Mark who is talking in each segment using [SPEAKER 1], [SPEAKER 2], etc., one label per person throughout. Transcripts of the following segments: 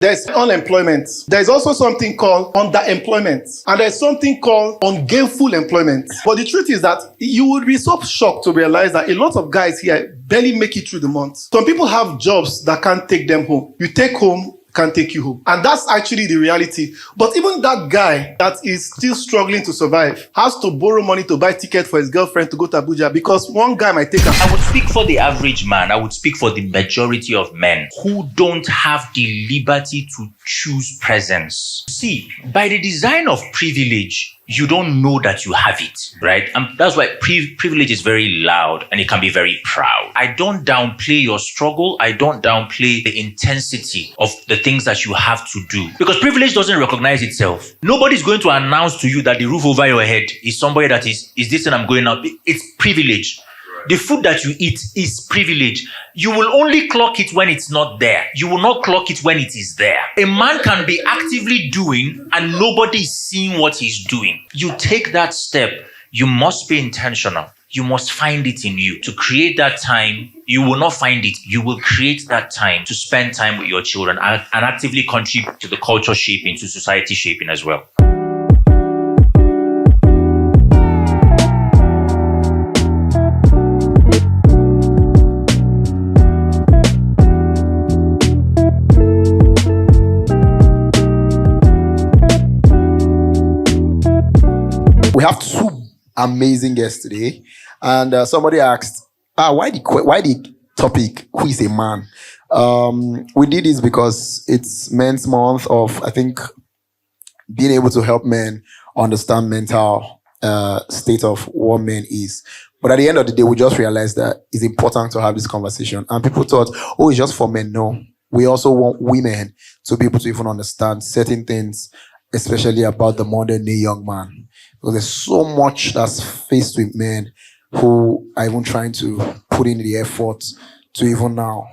[SPEAKER 1] There's unemployment. There's also something called underemployment. And there's something called ungainful employment. But the truth is that you would be so shocked to realize that a lot of guys here barely make it through the month. Some people have jobs that can't take them home. You take home, can't take you home. And that's actually the reality. But even that guy that is still struggling to survive has to borrow money to buy ticket for his girlfriend to go to Abuja because one guy might take her.
[SPEAKER 2] I would speak for the average man. I would speak for the majority of men who don't have the liberty to choose presence. See, by the design of privilege, you don't know that you have it, right? And that's why privilege is very loud and it can be very proud. I don't downplay your struggle. I don't downplay the intensity of the things that you have to do because privilege doesn't recognize itself. Nobody's going to announce to you that the roof over your head is somebody that is this thing I'm going out. It's privilege. The food that you eat is privilege. You will only clock it when it's not there. You will not clock it when it is there. A man can be actively doing and nobody is seeing what he's doing. You take that step. You must be intentional. You must find it in you. To create that time, you will not find it. You will create that time to spend time with your children and actively contribute to the culture shaping, to society shaping as well.
[SPEAKER 3] We have two amazing guests today, and somebody asked, why the topic, who is a man? We did this because it's Men's Month of, I think, being able to help men understand mental state of what men is. But at the end of the day, we just realized that it's important to have this conversation. And people thought, it's just for men. No, we also want women to be able to even understand certain things, especially about the modern day young man. Because there's so much that's faced with men who are even trying to put in the effort to even now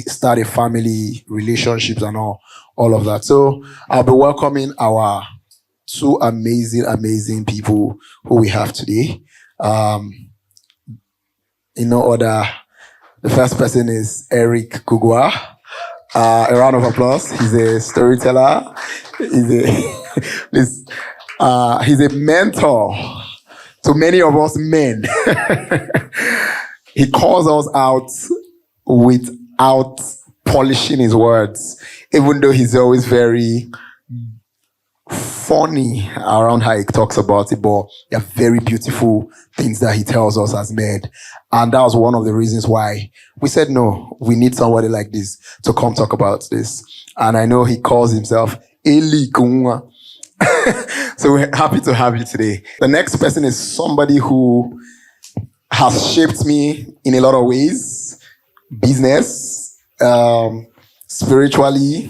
[SPEAKER 3] start a family, relationships and all of that. So I'll be welcoming our two amazing people who we have today. In no order, the first person is Eric Gugwa. A round of applause. He's a storyteller. He's a mentor to many of us men. He calls us out without polishing his words, even though he's always very funny around how he talks about it, but they're very beautiful things that he tells us as men. And that was one of the reasons why we said, no, we need somebody like this to come talk about this. And I know he calls himself Eli Kunwa. So we're happy to have you today. The next person is somebody who has shaped me in a lot of ways. Business, spiritually,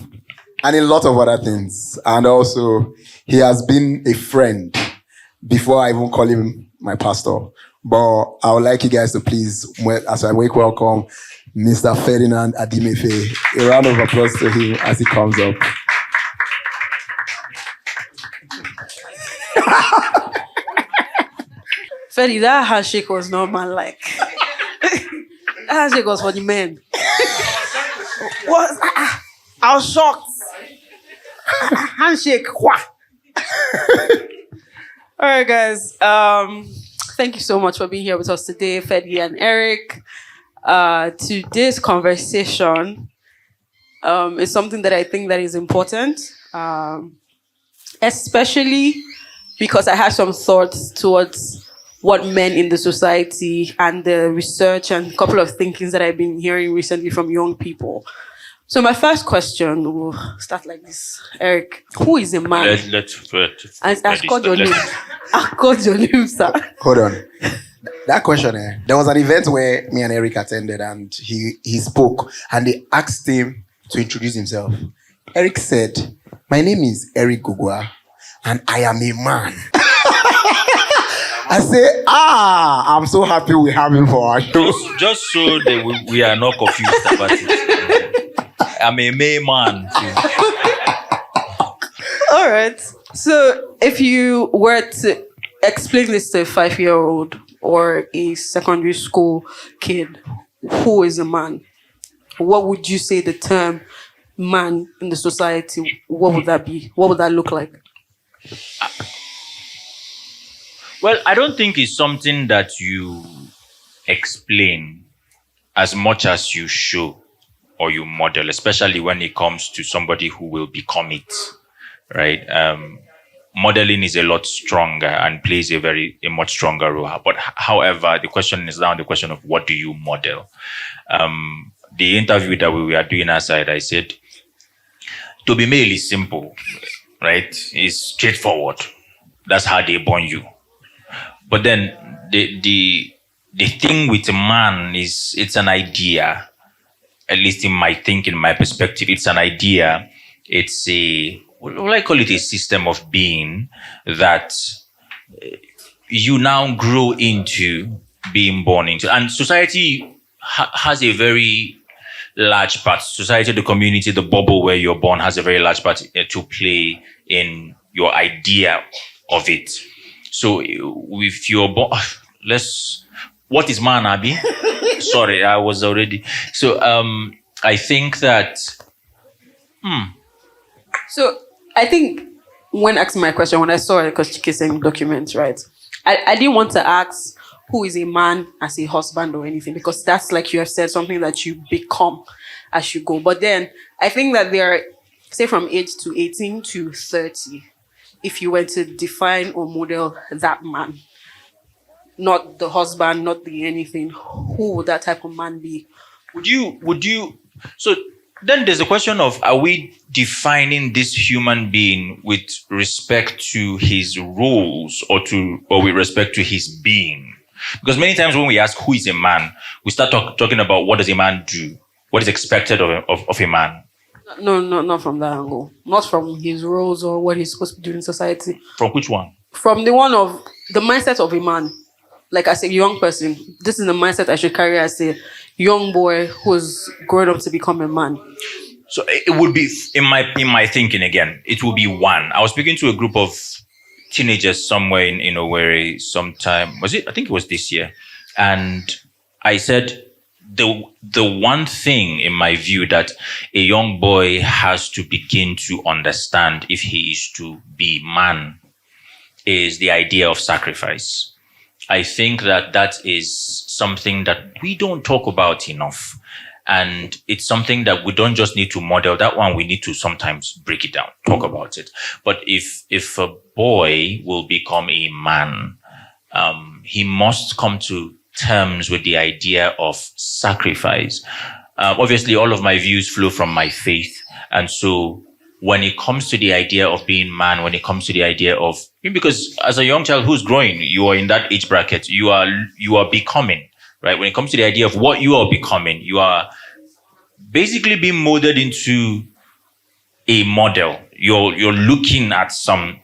[SPEAKER 3] and a lot of other things. And also, he has been a friend before I even call him my pastor. But I would like you guys to please, as I welcome Mr. Ferdinand Adimefe. A round of applause to him as he comes up.
[SPEAKER 4] Ferdy, that handshake was not man-like. That handshake was for the men. What? I was shocked. Handshake. All right, guys. Thank you so much for being here with us today, Ferdy and Eric. Today's conversation is something that I think that is important, especially because I have some thoughts towards what men in the society and the research and a couple of thinkings that I've been hearing recently from young people. So my first question will start like this. Eric, who is a man? I've called your name. I've called your name, sir.
[SPEAKER 3] Hold on. That question, there was an event where me and Eric attended and he spoke and they asked him to introduce himself. Eric said, "My name is Eric Gugwa and I am a man." I say, I'm so happy we have him for our show.
[SPEAKER 2] Just so that we are not confused about it. I'm a male man.
[SPEAKER 4] All right. So if you were to explain this to a 5-year-old or a secondary school kid, who is a man? What would you say the term man in the society, what would that be? What would that look like?
[SPEAKER 2] Well, I don't think it's something that you explain as much as you show or you model, especially when it comes to somebody who will become it, right? Modeling is a lot stronger and plays a much stronger role. But however, the question is now the question of what do you model? The interview that we were doing outside, I said, to be male is simple, right? It's straightforward. That's how they born you. But then the thing with a man is it's an idea, at least in my thinking, my perspective, it's an idea. It's what I call it, a system of being that you now grow into being born into. And society has a very large part. Society, the community, the bubble where you're born has a very large part to play in your idea of it. So if you're born, what is man, Abby? Sorry, I was already. So I think that.
[SPEAKER 4] So I think when asking my question, when I saw it, because Chike sent documents, right? I didn't want to ask who is a man as a husband or anything, because that's, like you have said, something that you become as you go. But then I think that there are, say, from age to 18 to 30, if you were to define or model that man, not the husband, not the anything, who would that type of man be?
[SPEAKER 2] Would you, so then there's a question of, are we defining this human being with respect to his roles or with respect to his being? Because many times when we ask who is a man, we start talking about what does a man do? What is expected of a man?
[SPEAKER 4] No, not from that angle. Not from his roles or what he's supposed to do in society.
[SPEAKER 2] From which one?
[SPEAKER 4] From the one of the mindset of a man. Like as a young person, this is the mindset I should carry as a young boy who's grown up to become a man.
[SPEAKER 2] So it would be, in my thinking again, it will be one. I was speaking to a group of teenagers somewhere in Owerri sometime. I think it was this year. And I said, the one thing in my view that a young boy has to begin to understand if he is to be man is the idea of sacrifice. I think that is something that we don't talk about enough. And it's something that we don't just need to model. That one, we need to sometimes break it down, talk about it. But if a boy will become a man, he must come to terms with the idea of sacrifice. Obviously, all of my views flow from my faith. And so when it comes to the idea of being man, when it comes to the idea of, because as a young child who's growing, you are in that age bracket, you are becoming, right? When it comes to the idea of what you are becoming, you are basically being molded into a model. You're looking at something.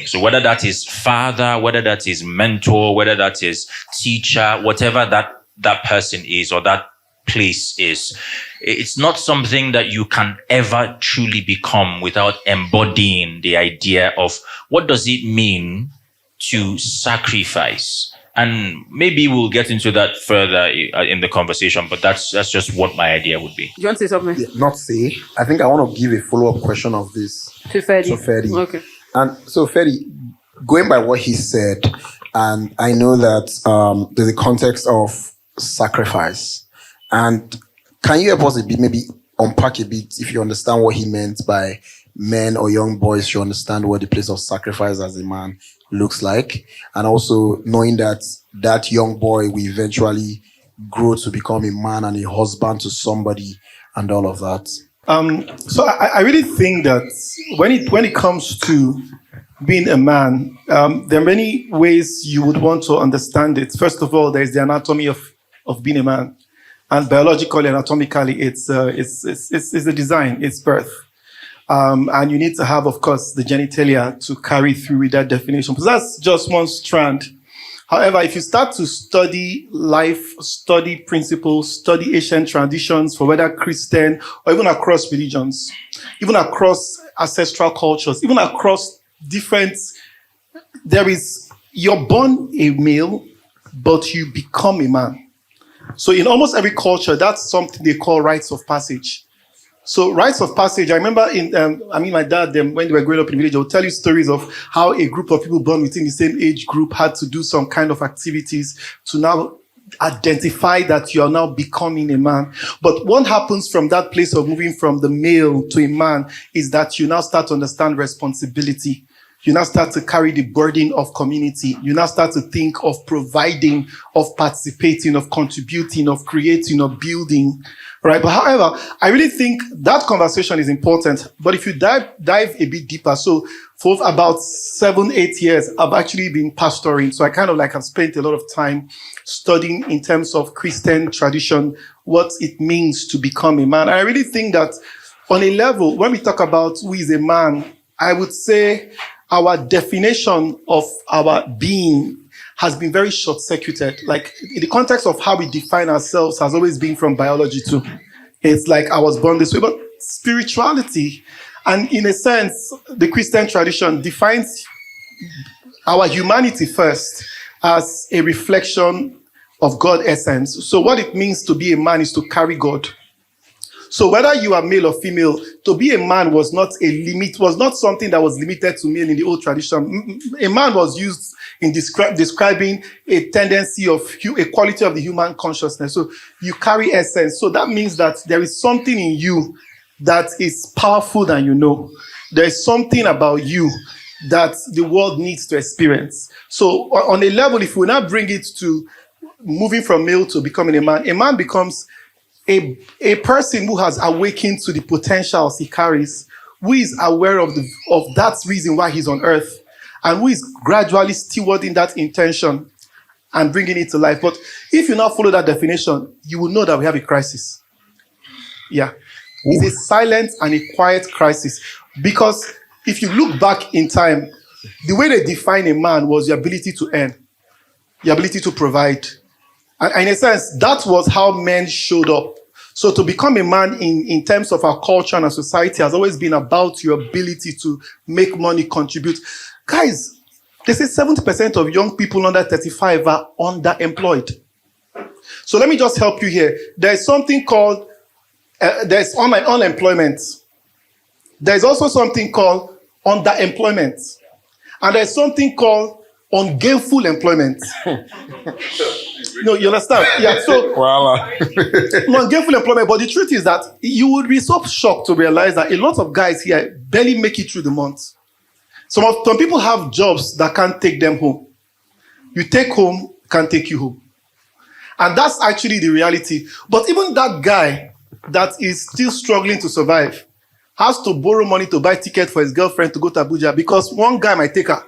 [SPEAKER 2] So whether that is father, whether that is mentor, whether that is teacher, whatever that person is or that place is, it's not something that you can ever truly become without embodying the idea of what does it mean to sacrifice. And maybe we'll get into that further in the conversation, but that's just what my idea would be.
[SPEAKER 4] Do you want to say something?
[SPEAKER 3] Yeah, not say. I think I want to give a follow-up question of this
[SPEAKER 4] To Ferdy.
[SPEAKER 3] Okay. And so, Ferdy, going by what he said, and I know that there's a context of sacrifice. And can you help us maybe unpack a bit if you understand what he meant by men or young boys should understand what the place of sacrifice as a man looks like, and also knowing that young boy will eventually grow to become a man and a husband to somebody and all of that?
[SPEAKER 1] So I really think that when it comes to being a man, there are many ways you would want to understand it. First of all, there is the anatomy of being a man, and biologically, anatomically, it's the design, it's birth. And you need to have, of course, the genitalia to carry through with that definition. Because that's just one strand. However, if you start to study life, study principles, study ancient traditions for whether Christian or even across religions, even across ancestral cultures, even across you're born a male, but you become a man. So in almost every culture, that's something they call rites of passage. So rites of passage, I remember my dad, when they were growing up in the village, they would tell you stories of how a group of people born within the same age group had to do some kind of activities to now identify that you are now becoming a man. But what happens from that place of moving from the male to a man is that you now start to understand responsibility. You now start to carry the burden of community. You now start to think of providing, of participating, of contributing, of creating, of building, right? But however, I really think that conversation is important. But if you dive a bit deeper, so for about 7-8 years, I've actually been pastoring. So I kind of have spent a lot of time studying in terms of Christian tradition, what it means to become a man. And I really think that on a level, when we talk about who is a man, I would say our definition of our being has been very short-circuited. Like, in the context of how we define ourselves has always been from biology too. It's like I was born this way, but spirituality, and in a sense, the Christian tradition defines our humanity first as a reflection of God's essence. So what it means to be a man is to carry God. So whether you are male or female, to be a man was not something that was limited to male in the old tradition. A man was used in describing a tendency of a quality of the human consciousness. So you carry essence. So that means that there is something in you that is powerful than you know. There is something about you that the world needs to experience. So on a level, if we now bring it to moving from male to becoming a man becomes a person who has awakened to the potentials he carries, who is aware of that reason why he's on earth, and who is gradually stewarding that intention and bringing it to life. But if you now follow that definition, you will know that we have a crisis. Yeah. It's a silent and a quiet crisis. Because if you look back in time, the way they define a man was your ability to earn, your ability to provide. And in a sense, that was how men showed up. So to become a man in terms of our culture and our society has always been about your ability to make money, contribute. Guys, they say 70% of young people under 35 are underemployed. So let me just help you here. There's something called, there's unemployment. There's also something called underemployment. And there's something called ungainful employment. No, you understand? Yeah, so ungainful employment. But the truth is that you would be so shocked to realize that a lot of guys here barely make it through the month. Some people have jobs that can't take them home. You take home, can't take you home. And that's actually the reality. But even that guy that is still struggling to survive has to borrow money to buy ticket for his girlfriend to go to Abuja because one guy might take her.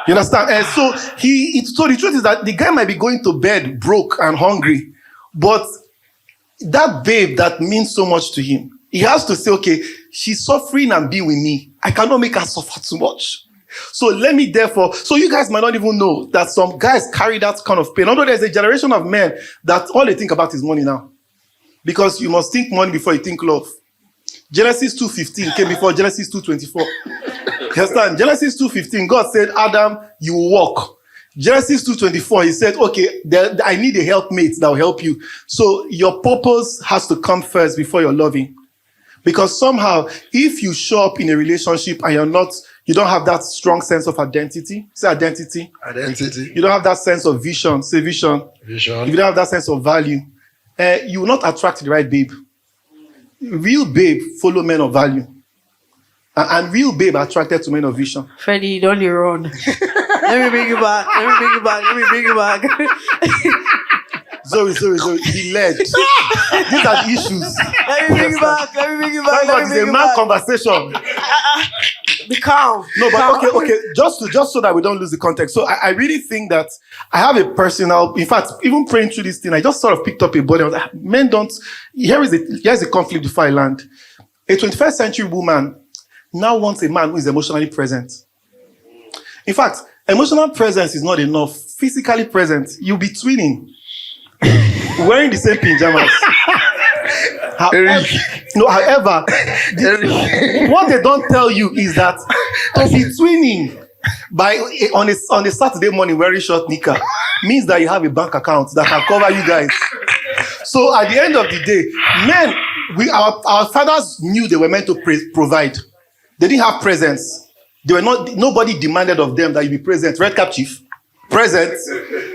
[SPEAKER 1] You understand? And so the truth is that the guy might be going to bed broke and hungry, but that babe that means so much to him, he has to say, okay, she's suffering and be with me. I cannot make her suffer too much. So let me therefore, so you guys might not even know that some guys carry that kind of pain. Although there's a generation of men that all they think about is money now. Because you must think money before you think love. Genesis 2:15 came before Genesis 2:24. You understand? Genesis 2:15, God said, Adam, you will walk. Genesis 2:24, he said, okay, I need a helpmate that will help you. So your purpose has to come first before your loving. Because somehow, if you show up in a relationship and you don't have that strong sense of identity. Say identity.
[SPEAKER 3] Identity.
[SPEAKER 1] You don't have that sense of vision. Say vision.
[SPEAKER 3] Vision.
[SPEAKER 1] If you don't have that sense of value, you will not attract the right babe. Real babe follow men of value. And real babe attracted to men of vision.
[SPEAKER 4] Freddie, don't you run. Let me bring you back.
[SPEAKER 1] Sorry. He led. These are the issues.
[SPEAKER 4] Let me bring you back.
[SPEAKER 1] Thank God it's a man conversation.
[SPEAKER 4] Be calm.
[SPEAKER 1] No, but okay. Just so that we don't lose the context. So I really think that I have a personal, in fact, even praying through this thing, I just sort of picked up a body. I was like, men don't, here's a conflict before I land. A 21st century woman now wants a man who is emotionally present. In fact, emotional presence is not enough. Physically present, you'll be twinning. Wearing the same pajamas. However, what they don't tell you is that to be twinning on a Saturday morning wearing short knicker means that you have a bank account that can cover you guys. So at the end of the day, men, our fathers knew they were meant to provide. They didn't have presence. Nobody demanded of them that you be present. Red cap chief, present.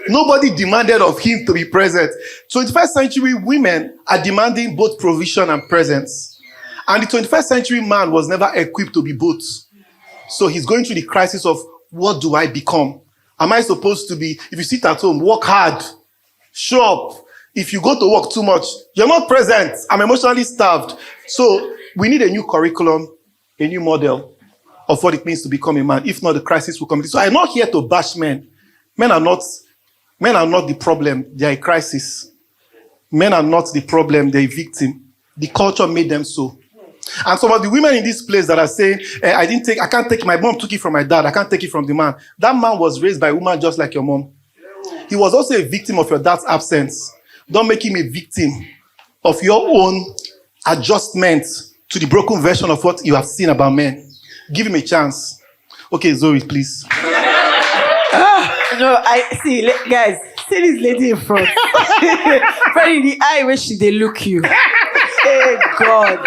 [SPEAKER 1] Nobody demanded of him to be present. 21st century women are demanding both provision and presence. And the 21st century man was never equipped to be both. So he's going through the crisis of, what do I become? Am I supposed to be, if you sit at home, work hard, show up. If you go to work too much, you're not present. I'm emotionally starved. So we need a new curriculum, a new model of what it means to become a man. If not, the crisis will come. So I'm not here to bash men. Men are not the problem. They are a crisis. Men are not the problem. They're a victim. The culture made them so. And some of the women in this place that are saying, I can't take, my mom took it from my dad. I can't take it from the man. That man was raised by a woman just like your mom. He was also a victim of your dad's absence. Don't make him a victim of your own adjustment to the broken version of what you have seen about men. Give him a chance. Okay, Zoe, please.
[SPEAKER 4] No, I see, guys, see this lady in front. Right in the eye where they look you. Hey, God.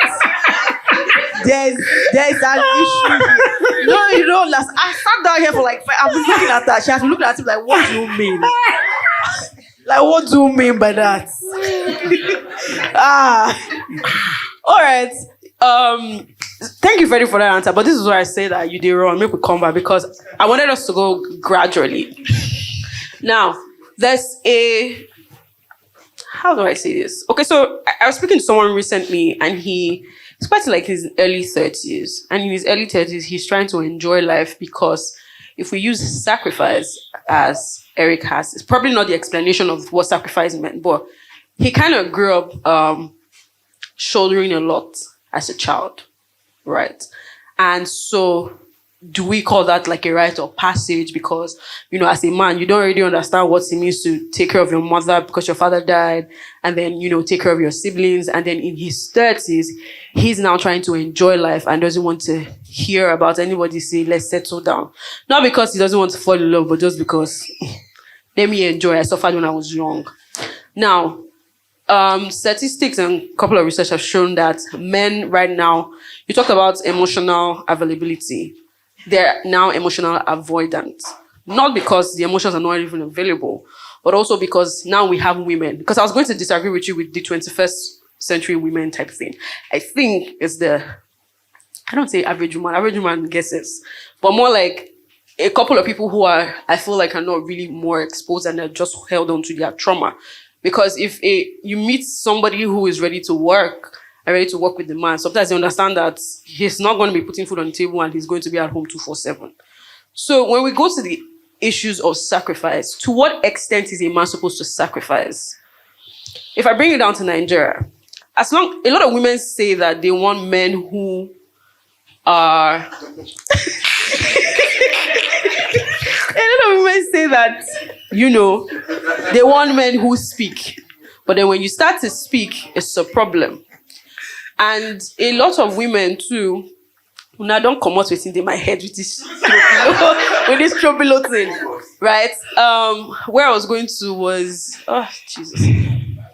[SPEAKER 4] There's an issue here. No, you know, I sat down here for like 5. I've been looking at her. She has been looking at him like, what do you mean? Like, what do you mean by that? All right. Thank you, Freddie, for that answer. But this is where I say that you did wrong. Maybe we come back because I wanted us to go gradually. Now, there's a... How do I say this? Okay, so I was speaking to someone recently, and he's quite like his early 30s. And in his early 30s, he's trying to enjoy life because if we use sacrifice as Eric has, it's probably not the explanation of what sacrifice meant, but he kind of grew up shouldering a lot as a child, right? And so do we call that like a rite of passage? Because, you know, as a man, you don't really understand what it means to take care of your mother because your father died, and then, you know, take care of your siblings. And then in his 30s, he's now trying to enjoy life and doesn't want to hear about anybody say, let's settle down. Not because he doesn't want to fall in love, but just because, let me enjoy. I suffered when I was young. Now, statistics and a couple of research have shown that men right now, you talked about emotional availability. They're now emotional avoidant. Not because the emotions are not even available, but also because now we have women. Because I was going to disagree with you with the 21st century women type thing. I think it's I don't say average woman guesses, but more like a couple of people who I feel like are not really more exposed and are just held on to their trauma. Because if you meet somebody who is ready to work with the man, sometimes they understand that he's not going to be putting food on the table and he's going to be at home 24/7. So when we go to the issues of sacrifice, to what extent is a man supposed to sacrifice? If I bring it down to Nigeria, a lot of women say that they want men who are... A lot of women say that, you know, they want men who speak. But then when you start to speak, it's a problem. And a lot of women too, now don't come out with it in my head with this trobilo thing, right? Where I was going to was, oh, Jesus.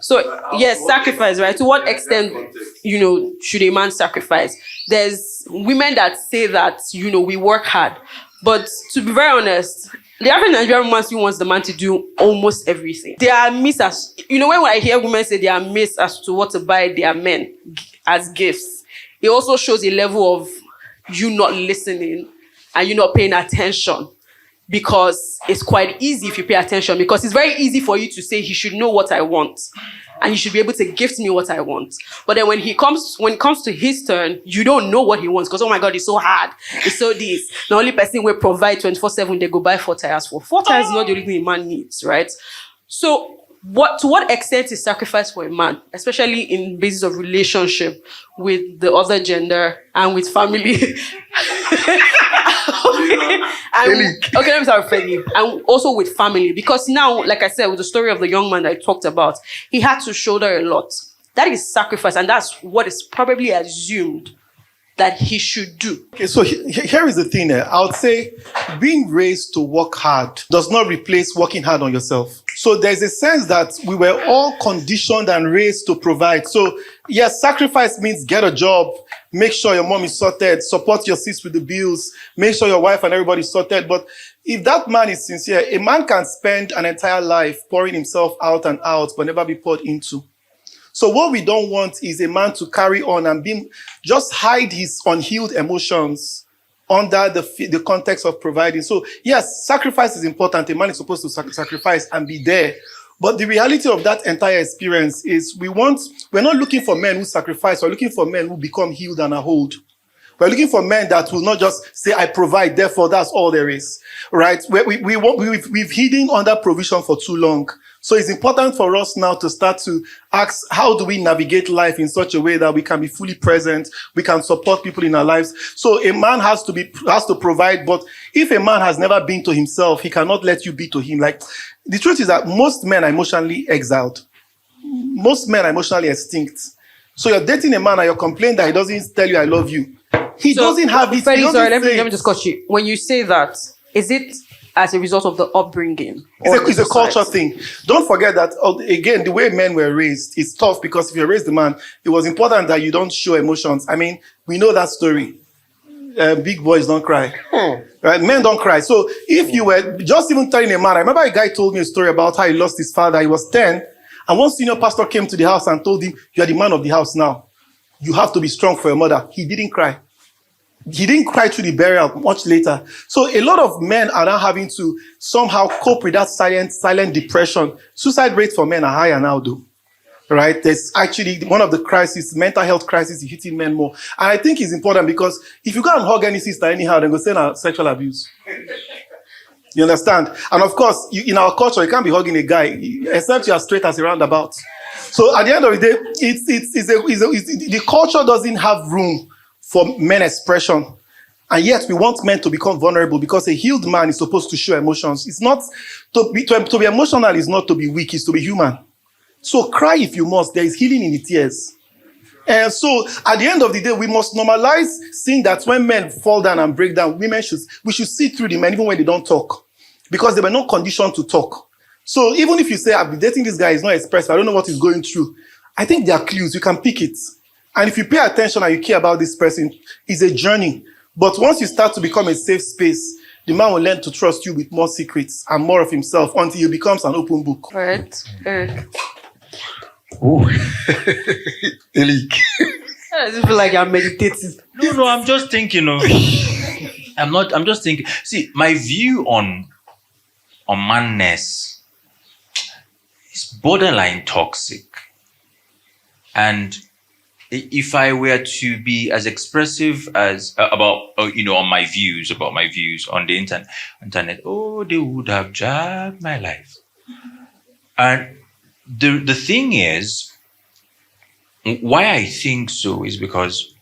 [SPEAKER 4] So, yes, sacrifice, right? To what extent, you know, should a man sacrifice? There's women that say that, you know, we work hard. But to be very honest, the average Nigerian woman still wants the man to do almost everything. They are missed as, you know, when I hear women say they are missed as to what to buy their men as gifts, it also shows a level of you not listening and you not paying attention. Because it's quite easy if you pay attention, because it's very easy for you to say he should know what I want and he should be able to gift me what I want. But then when it comes to his turn, you don't know what he wants because, oh my God, it's so hard. It's so this. The only person will provide 24/7, they go buy 4 tires for. 4 tires is not the only thing a man needs, right? So to what extent is sacrifice for a man, especially in basis of relationship with the other gender and with family? Okay, let me start with Freddie. And also with family. Because now, like I said, with the story of the young man that I talked about, he had to shoulder a lot. That is sacrifice, and that's what is probably assumed that he should do.
[SPEAKER 1] Okay, so here is the thing. I would say being raised to work hard does not replace working hard on yourself. So there's a sense that we were all conditioned and raised to provide. So yes, sacrifice means get a job, make sure your mom is sorted, support your sis with the bills, make sure your wife and everybody is sorted. But if that man is sincere, a man can spend an entire life pouring himself out and out, but never be poured into. So what we don't want is a man to carry on and just hide his unhealed emotions under the context of providing. So yes, sacrifice is important. A man is supposed to sacrifice and be there. But the reality of that entire experience is we're not looking for men who sacrifice. We're looking for men who become healed and are whole. We're looking for men that will not just say, I provide, therefore that's all there is, right? We've hidden under provision for too long. So it's important for us now to start to ask, how do we navigate life in such a way that we can be fully present, we can support people in our lives? So a man has to provide, but if a man has never been to himself, he cannot let you be to him. Like, the truth is that most men are emotionally exiled. Most men are emotionally extinct. So you're dating a man and you're complaining that he doesn't tell you, I love you. He doesn't have this.
[SPEAKER 4] Sorry, let me just cut you. When you say that, is it as a result of the upbringing?
[SPEAKER 1] It's a culture thing. Don't forget that, again, the way men were raised is tough, because if you raised a man, it was important that you don't show emotions. I mean, we know that story. Big boys don't cry. Right? Men don't cry. So if you were just even telling a man, I remember a guy told me a story about how he lost his father. He was 10. And one senior pastor came to the house and told him, you are the man of the house now. You have to be strong for your mother. He didn't cry. He didn't cry through the burial much later. So a lot of men are now having to somehow cope with that silent depression. Suicide rates for men are higher now, though. Right? There's actually one of the crises, mental health crisis, is hitting men more. And I think it's important, because if you go and hug any sister anyhow, then go say sexual abuse. You understand? And of course, in our culture, you can't be hugging a guy, except you are straight as a roundabout. So at the end of the day, the culture doesn't have room for men expression. And yet we want men to become vulnerable, because a healed man is supposed to show emotions. It's not to be emotional is not to be weak, it's to be human. So cry if you must. There is healing in the tears. And so at the end of the day, we must normalize seeing that when men fall down and break down, we should see through the men even when they don't talk, because they were not conditioned to talk. So even if you say, I've been dating this guy, he's not expressive, I don't know what he's going through, I think there are clues, you can pick it. And if you pay attention and you care about this person, it's a journey. But once you start to become a safe space, the man will learn to trust you with more secrets and more of himself until he becomes an open book.
[SPEAKER 4] All right. Eric.
[SPEAKER 3] Oh, Elik.
[SPEAKER 4] I just feel like I'm meditating.
[SPEAKER 2] No, I'm just thinking of. I'm just thinking. See, my view on manness is borderline toxic. And if I were to be as expressive as about my views on the internet, they would have jabbed my life. And the thing is, why I think so is because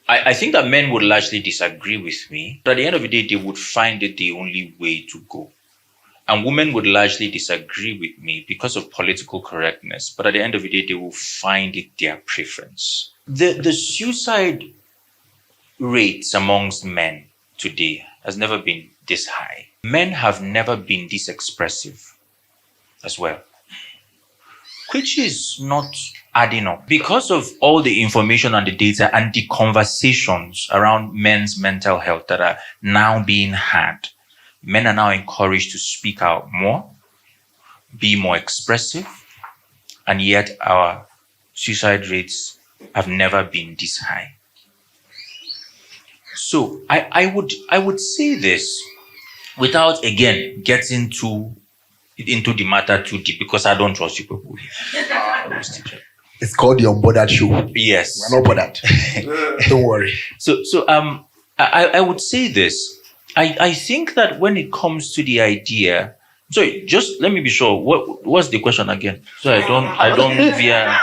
[SPEAKER 2] I think that men would largely disagree with me. But at the end of the day, they would find it the only way to go. And women would largely disagree with me because of political correctness. But at the end of the day, they will find it their preference. The suicide rates amongst men today has never been this high. Men have never been this expressive as well, which is not adding up. Because of all the information and the data and the conversations around men's mental health that are now being had, men are now encouraged to speak out more, be more expressive, and yet our suicide rates have never been this high. So I would say this without, again, getting into the matter too deep, because I don't trust you people.
[SPEAKER 3] It's called the Unbothered show.
[SPEAKER 2] Yes.
[SPEAKER 3] We're not bothered. Don't worry.
[SPEAKER 2] So I would say this. I think that when it comes to the idea, sorry, just let me be sure. What's the question again? So I don't veer.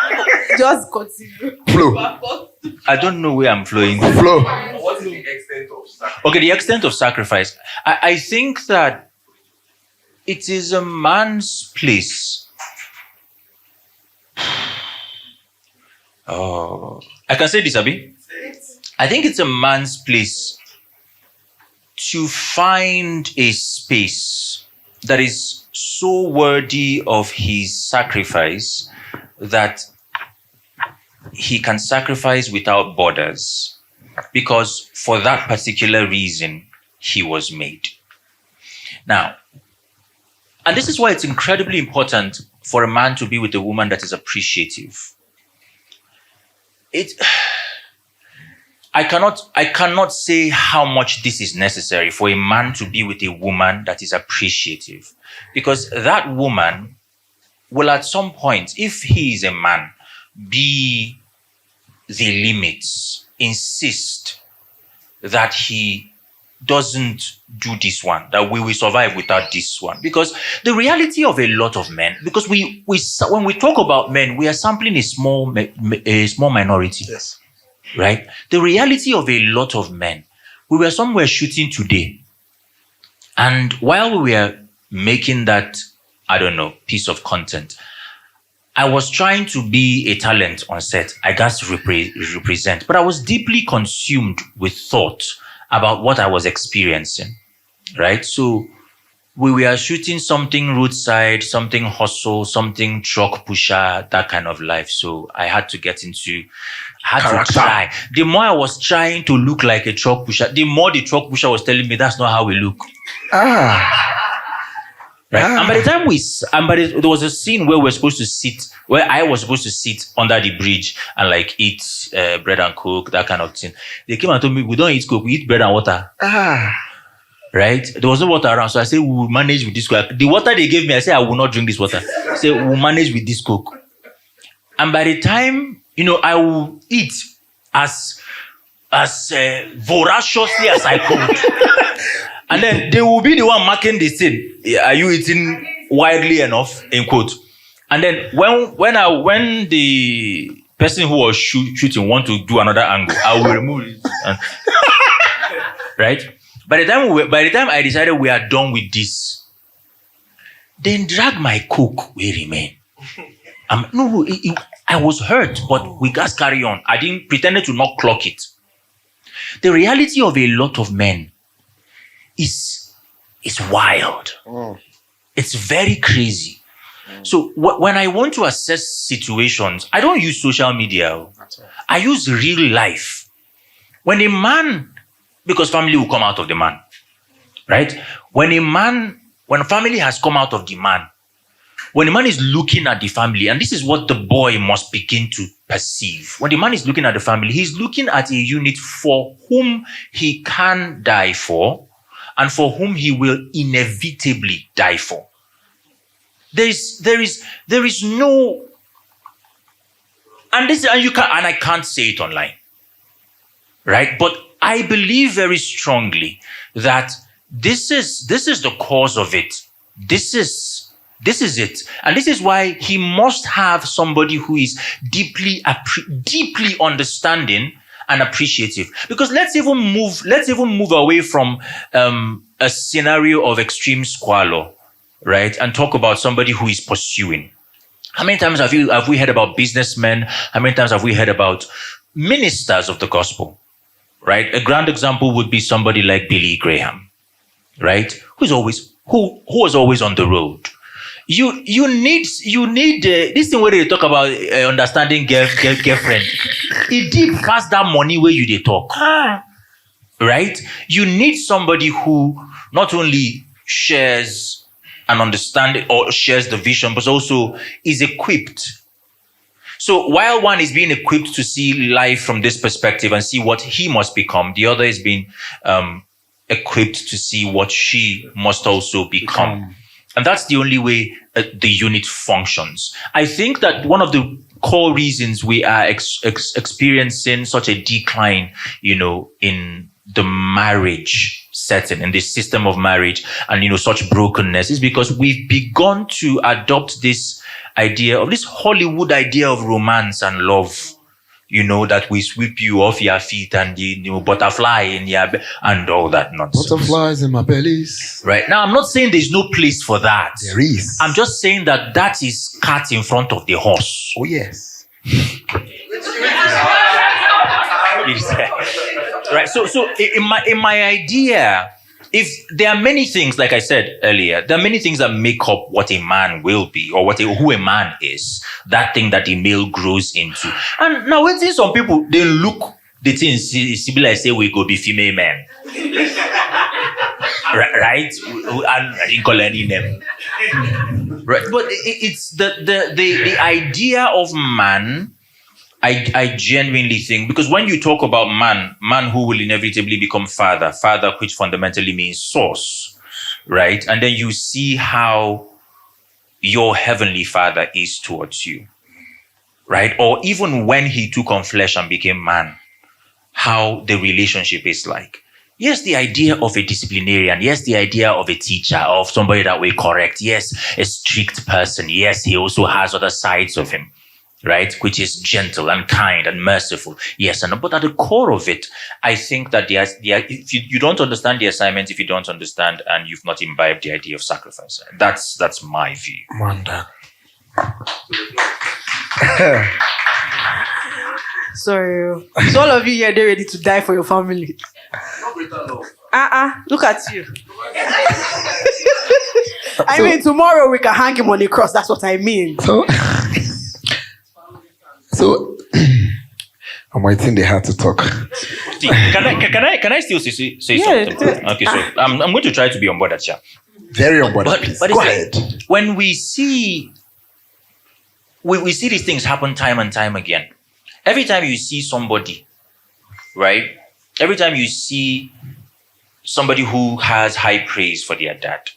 [SPEAKER 4] Just continue.
[SPEAKER 3] Flow.
[SPEAKER 2] I don't know where I'm flowing.
[SPEAKER 3] Flow.
[SPEAKER 5] What is the extent of sacrifice?
[SPEAKER 2] Okay, the extent of sacrifice. I think that it is a man's place. Oh, I can say this, Abi. I think it's a man's place to find a space that is so worthy of his sacrifice that he can sacrifice without borders, because for that particular reason, he was made. Now, and this is why it's incredibly important for a man to be with a woman that is appreciative. I cannot say how much this is necessary for a man to be with a woman that is appreciative, because that woman will at some point, if he is a man, be the limits, insist that he doesn't do this one, that we will survive without this one. Because the reality of a lot of men, because we when we talk about men, we are sampling a small minority.
[SPEAKER 1] Yes.
[SPEAKER 2] Right? The reality of a lot of men, we were somewhere shooting today, and while we were making that, piece of content, I was trying to be a talent on set. I got to represent, but I was deeply consumed with thought about what I was experiencing, right? So we were shooting something roadside, something hustle, something truck pusher, that kind of life. So I had to get into, to try. The more I was trying to look like a truck pusher, the more the truck pusher was telling me that's not how we look. Right? And by the time there was a scene where I was supposed to sit under the bridge and like eat bread and coke, that kind of thing. They came and told me, we don't eat coke, we eat bread and water. Right? There was no water around. So I said, we will manage with this coke. The water they gave me, I said, I will not drink this water. I said, we'll manage with this coke. And by the time, I will eat as voraciously as I could. And then they will be the one marking the scene. Are you eating widely enough? In quote. And then when the person who was shooting want to do another angle, I will remove it. Right? By the time I decided we are done with this, then drag my coke will remain. I was hurt, but we just carry on. I didn't pretend to not clock it. The reality of a lot of men is wild. It's very crazy. So when I want to assess situations, I don't use social media. I use real life. When a man, because family will come out of the man, right? When family has come out of the man, when the man is looking at the family, and this is what the boy must begin to perceive. When the man is looking at the family, he's looking at a unit for whom he can die for, and for whom he will inevitably die for. There is no, and I can't say it online, right? But I believe very strongly that this is the cause of it. This is it, and this is why he must have somebody who is deeply understanding and appreciative. Because let's even move away from a scenario of extreme squalor, right? And talk about somebody who is pursuing. How many times have we heard about businessmen? How many times have we heard about ministers of the gospel, right? A grand example would be somebody like Billy Graham, right? Who was always on the road. You need this thing where they talk about understanding girlfriend. It deep past that money where you they talk, right? You need somebody who not only shares an understanding or shares the vision, but also is equipped. So while one is being equipped to see life from this perspective and see what he must become, the other is being equipped to see what she must also become. And that's the only way the unit functions. I think that one of the core reasons we are experiencing such a decline, in the marriage setting, in the system of marriage, and, such brokenness is because we've begun to adopt this idea of this Hollywood idea of romance and love. That we sweep you off your feet and butterfly in your and all that nonsense.
[SPEAKER 3] Butterflies in my bellies.
[SPEAKER 2] Right. Now, I'm not saying there's no place for that.
[SPEAKER 3] There is.
[SPEAKER 2] I'm just saying that is cat in front of the horse.
[SPEAKER 3] Oh, yes. Right.
[SPEAKER 2] So in my idea, if there are many things, like I said earlier, there are many things that make up what a man will be or who a man is, that thing that a male grows into. And now when some people, they look the things, it's like say we go be female men. Right? And I didn't call any name. Right? But it's the idea of man. I genuinely think, because when you talk about man who will inevitably become father, which fundamentally means source, right? And then you see how your heavenly father is towards you, right? Or even when he took on flesh and became man, how the relationship is like. Yes, the idea of a disciplinarian. Yes, the idea of a teacher, of somebody that will correct. Yes, a strict person. Yes, he also has other sides of him, right? Which is gentle and kind and merciful. Yes, but at the core of it, I think that if you don't understand the assignment, if you don't understand and you've not imbibed the idea of sacrifice, that's my view.
[SPEAKER 3] Wonder.
[SPEAKER 4] Sorry. So all of you here, they're ready to die for your family. Look at you. I mean, tomorrow we can hang him on the cross. That's what I mean.
[SPEAKER 3] So I'm waiting. They had to talk.
[SPEAKER 2] See, can I still say something?
[SPEAKER 4] Yeah.
[SPEAKER 2] Okay, so I'm going to try to be unbothered, yeah.
[SPEAKER 3] Very unbothered.
[SPEAKER 2] But
[SPEAKER 3] Go ahead.
[SPEAKER 2] When we see these things happen time and time again. Every time you see somebody, right? Every time you see somebody who has high praise for their dad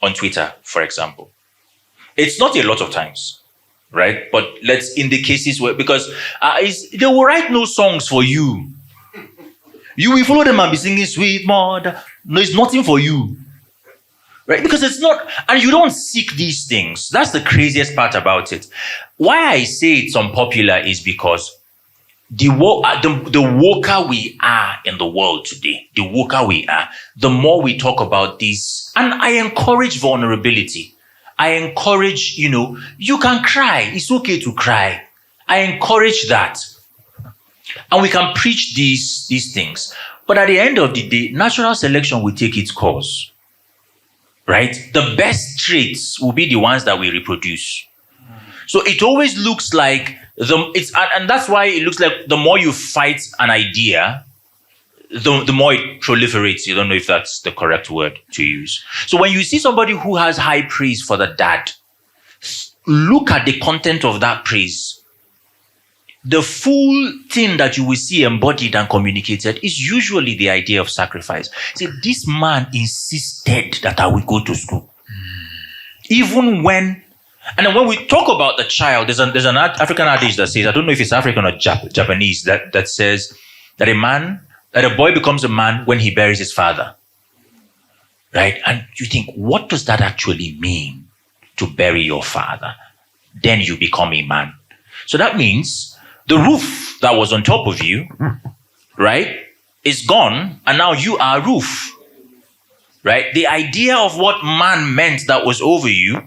[SPEAKER 2] on Twitter, for example, it's not a lot of times, right? But in the cases where, because they will write no songs for you. You will follow them and be singing Sweet Mother. No, it's nothing for you. Right? Because it's not, and you don't seek these things. That's the craziest part about it. Why I say it's unpopular is because the woker we are in the world today, the woker we are, the more we talk about this, and I encourage vulnerability. I encourage, you can cry. It's okay to cry. I encourage that. And we can preach these things. But at the end of the day, natural selection will take its course. Right? The best traits will be the ones that we reproduce. So it always looks like and that's why it looks like the more you fight an idea, the more it proliferates. You don't know if that's the correct word to use. So when you see somebody who has high praise for the dad, look at the content of that praise. The full thing that you will see embodied and communicated is usually the idea of sacrifice. See, this man insisted that I will go to school. Even when, and then when we talk about the child, there's an African adage that says, I don't know if it's African or Japanese, that says that a boy becomes a man when he buries his father. Right? And you think, what does that actually mean, to bury your father? Then you become a man. So that means the roof that was on top of you, right, is gone, and now you are roof. Right? The idea of what man meant that was over you,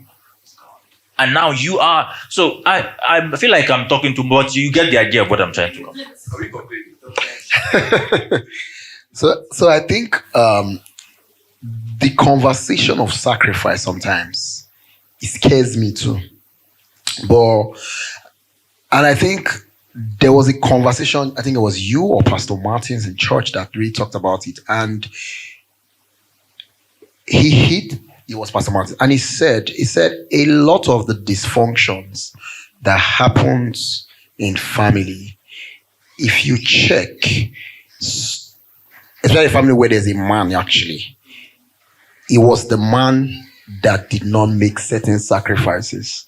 [SPEAKER 2] and now you are. So I feel like I'm talking too much. You get the idea of what I'm trying to do.
[SPEAKER 3] So I think the conversation of sacrifice sometimes, it scares me too. And I think there was a conversation, I think it was you or Pastor Martins in church that really talked about it. And it was Pastor Martin, and he said a lot of the dysfunctions that happens in family, if you check, especially a family where there's a man, actually, it was the man that did not make certain sacrifices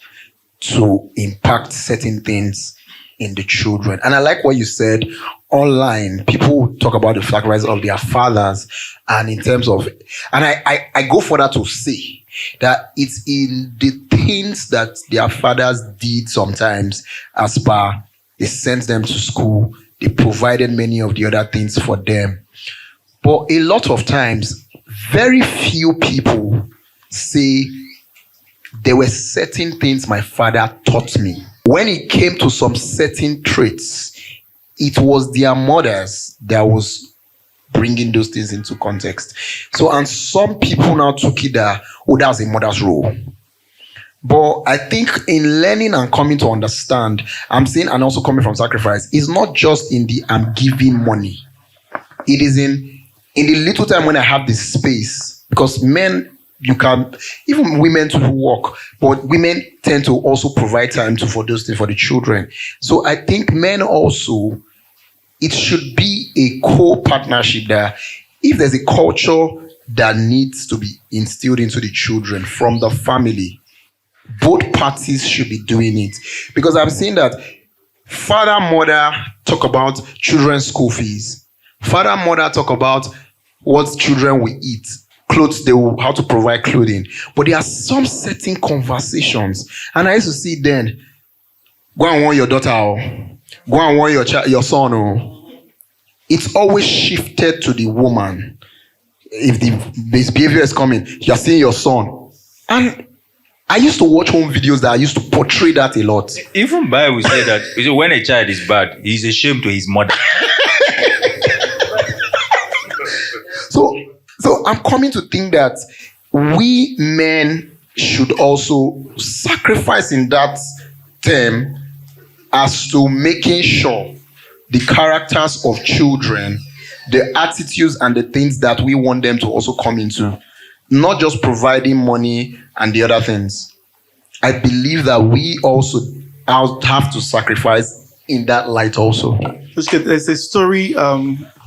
[SPEAKER 3] to impact certain things in the children. And I like what you said. Online, people talk about the sacrifice of their fathers, and in terms of, and I go further to say that it's in the things that their fathers did sometimes, as per they sent them to school, they provided many of the other things for them. But a lot of times, very few people say there were certain things my father taught me. When it came to some certain traits, it was their mothers that was bringing those things into context. So, and some people now took it that, oh, that's a mother's role. But I think in learning and coming to understand, I'm saying, and also coming from sacrifice, it's not just in the I'm giving money. It is in the little time when I have the space. Because men, you can, even women to work, but women tend to also provide time for those things for the children. So I think men also, it should be a co-partnership that if there's a culture that needs to be instilled into the children from the family, both parties should be doing it. Because I'm saying that father, mother talk about children's school fees. Father, mother talk about what children will eat, clothes they will, how to provide clothing. But there are some certain conversations. And I used to see then, go and warn your daughter, or go and warn your son. Or it's always shifted to the woman. If the misbehavior is coming, you're seeing your son. And I used to watch home videos that I used to portray that a lot.
[SPEAKER 2] Even Bible say that when a child is bad, he's ashamed to his mother.
[SPEAKER 3] So I'm coming to think that we men should also sacrifice in that term as to making sure the characters of children, the attitudes and the things that we want them to also come into, not just providing money and the other things. I believe that we also have to sacrifice in that light also.
[SPEAKER 1] There's a story.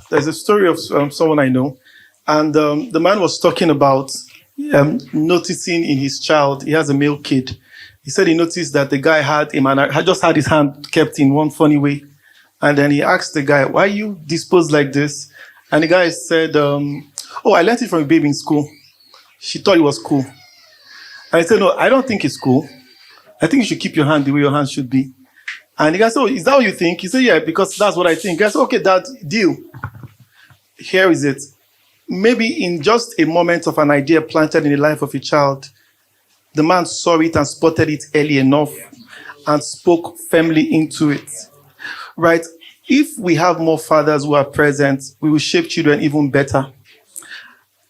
[SPEAKER 1] There's a story of someone I know, and the man was talking about noticing in his child. He has a male kid. He said he noticed that the guy had just had his hand kept in one funny way, and then he asked the guy, "Why are you disposed like this?" And the guy said, "Oh, I learned it from a baby in school. She thought it was cool." And I said, "No, I don't think it's cool. I think you should keep your hand the way your hand should be." And the guy said, "Oh, is that what you think?" He said, "Yeah, because that's what I think." I said, "Okay, Dad, deal. Here is it. Maybe in just a moment of an idea planted in the life of a child, the man saw it and spotted it early enough and spoke firmly into it." Right? If we have more fathers who are present, we will shape children even better.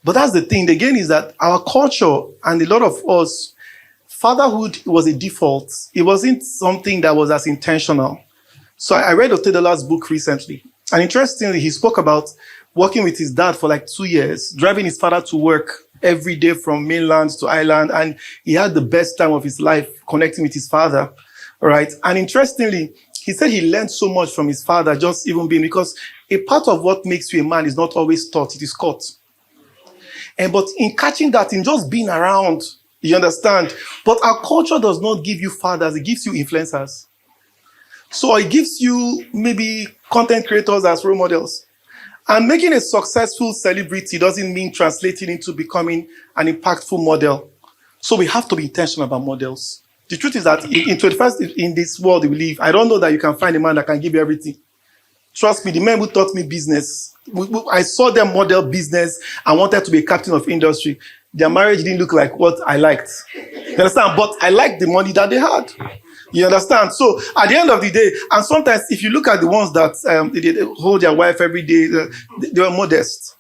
[SPEAKER 1] But that's the thing, again, is that our culture and a lot of us, fatherhood was a default. It wasn't something that was as intentional. So I read Otedola's book recently. And interestingly, he spoke about working with his dad for like 2 years, driving his father to work every day from mainland to island. And he had the best time of his life connecting with his father, right? And interestingly, he said he learned so much from his father, just even being, because a part of what makes you a man is not always taught, it is caught. But in catching that, in just being around, you understand? But our culture does not give you fathers, it gives you influencers. So it gives you maybe content creators as role models. And making a successful celebrity doesn't mean translating into becoming an impactful model. So we have to be intentional about models. The truth is that in this world we live, I don't know that you can find a man that can give you everything. Trust me, the men who taught me business, I saw them model business and wanted to be a captain of industry. Their marriage didn't look like what I liked. You understand? But I liked the money that they had. You understand? So at the end of the day, and sometimes if you look at the ones that they hold their wife every day, they were modest.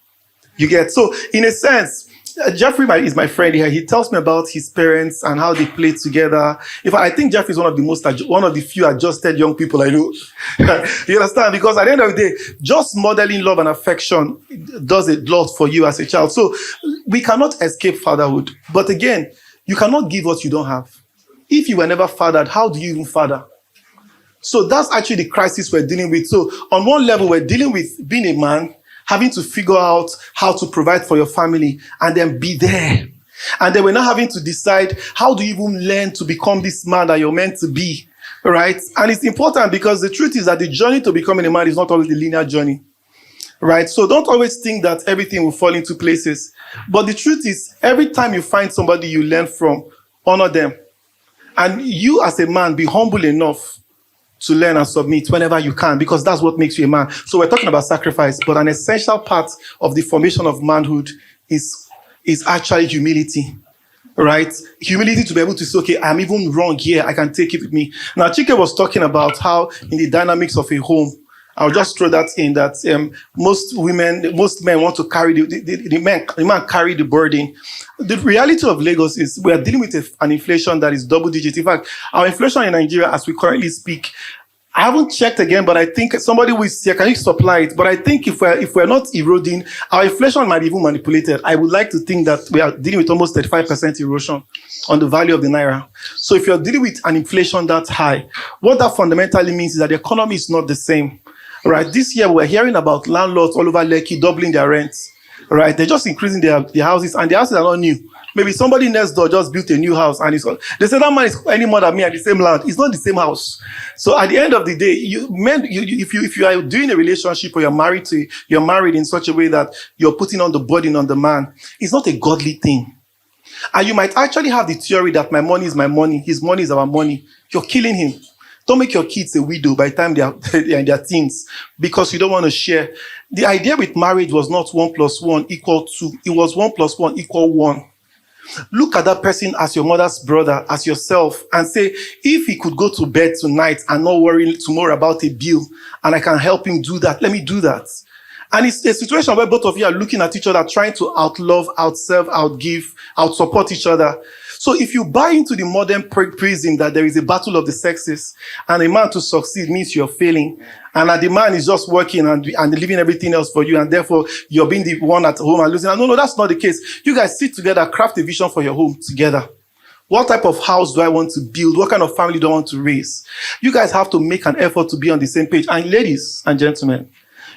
[SPEAKER 1] You get? So in a sense, Jeffrey is my friend here. He tells me about his parents and how they played together. In fact, I think Jeffrey is one of the few adjusted young people I know. You understand? Because at the end of the day, just modeling love and affection does a lot for you as a child. So we cannot escape fatherhood. But again, you cannot give what you don't have. If you were never fathered, how do you even father? So that's actually the crisis we're dealing with. So on one level, we're dealing with being a man, having to figure out how to provide for your family and then be there. And then we're now having to decide, how do you even learn to become this man that you're meant to be, right? And it's important because the truth is that the journey to becoming a man is not always a linear journey, right? So don't always think that everything will fall into places. But the truth is, every time you find somebody you learn from, honor them. And you as a man, be humble enough to learn and submit whenever you can, because that's what makes you a man. So we're talking about sacrifice, but an essential part of the formation of manhood is actually humility, right? Humility to be able to say, okay, I'm even wrong here, I can take it with me. Now, Chike was talking about how in the dynamics of a home, I'll just throw that in that most men want to carry the man carry the burden. The reality of Lagos is we are dealing with an inflation that is double digit. In fact, our inflation in Nigeria, as we currently speak, I haven't checked again, but I think somebody will say, can you supply it? But I think if we're not eroding, our inflation might be even manipulated. I would like to think that we are dealing with almost 35% erosion on the value of the naira. So if you're dealing with an inflation that high, what that fundamentally means is that the economy is not the same. Right? This year we're hearing about landlords all over Lekki doubling their rents. Right? They're just increasing their houses, and the houses are not new. Maybe somebody next door just built a new house, and they say that man is any more than me at the same land. It's not the same house. So at the end of the day, if you are doing a relationship or you're married in such a way that you're putting on the burden on the man, it's not a godly thing. And you might actually have the theory that my money is my money, his money is our money. You're killing him. Don't make your kids a widow by the time they're in their teens because you don't want to share. The idea with marriage was not 1 + 1 = 2. It was 1 + 1 = 1. Look at that person as your mother's brother, as yourself, and say, if he could go to bed tonight and not worry tomorrow about a bill, and I can help him do that, let me do that. And it's a situation where both of you are looking at each other, trying to outlove, outserve, outgive, outsupport each other. So if you buy into the modern prism that there is a battle of the sexes, and a man to succeed means you're failing, and that the man is just working and leaving everything else for you, and therefore you're being the one at home and losing. No, that's not the case. You guys sit together, craft a vision for your home together. What type of house do I want to build? What kind of family do I want to raise? You guys have to make an effort to be on the same page. And ladies and gentlemen,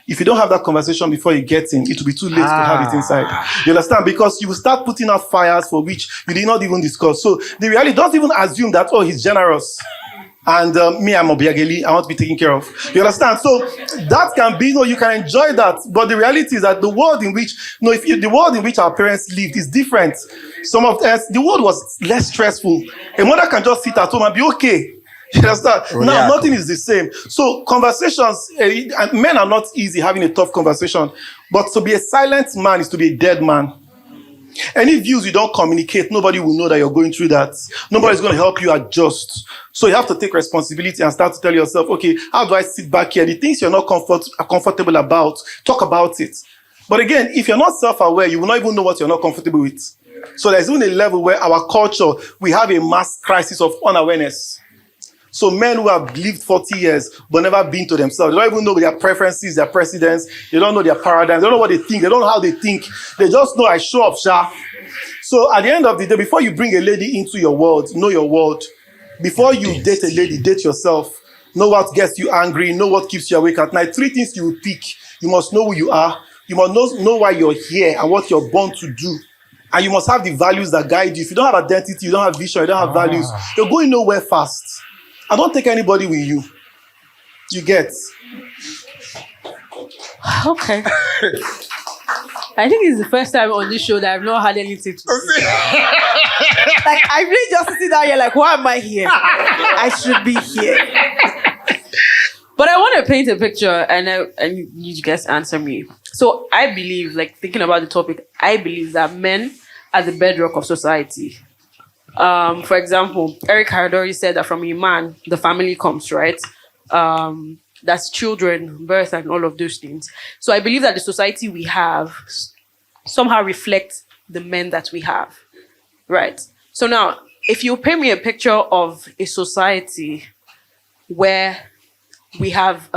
[SPEAKER 1] if you don't have that conversation before you get in, it will be too late to have it inside. You understand? Because you will start putting out fires for which you did not even discuss. So the reality, don't even assume that, oh, he's generous. And me, I'm Obiageli, I want to be taken care of. You understand? So that can be, you can enjoy that. But the reality is that the world in which, the world in which our parents lived is different. The world was less stressful. A mother can just sit at home and be okay. You understand? Now, nothing is the same. So conversations, and men are not easy having a tough conversation. But to be a silent man is to be a dead man. Any views you don't communicate, nobody will know that you're going through that. Nobody's going to help you adjust. So you have to take responsibility and start to tell yourself, okay, how do I sit back here? The things you're not comfortable about, talk about it. But again, if you're not self-aware, you will not even know what you're not comfortable with. So there's even a level where our culture, we have a mass crisis of unawareness. So men who have lived 40 years but never been to themselves, they don't even know their preferences, their precedents, they don't know their paradigms, they don't know what they think, they don't know how they think. They just know I show up, sha. So at the end of the day, before you bring a lady into your world, know your world. Before you date a lady, date yourself. Know what gets you angry, know what keeps you awake at night. 3 things you will pick. You must know who you are. You must know why you're here and what you're born to do. And you must have the values that guide you. If you don't have identity, you don't have vision, you don't have values, you're going nowhere fast. And don't take anybody with you. You get.
[SPEAKER 4] Okay. I think it's the first time on this show that I've not had anything to say. Like, I really just sit down here like, why am I here? I should be here. But I want to paint a picture and you guys answer me. So I believe, like, thinking about the topic, I believe that men are the bedrock of society. For example, Eric Haradori said that from a man, the family comes, right? That's children, birth, and all of those things. So I believe that the society we have somehow reflects the men that we have, right? So now, if you paint me a picture of a society where we have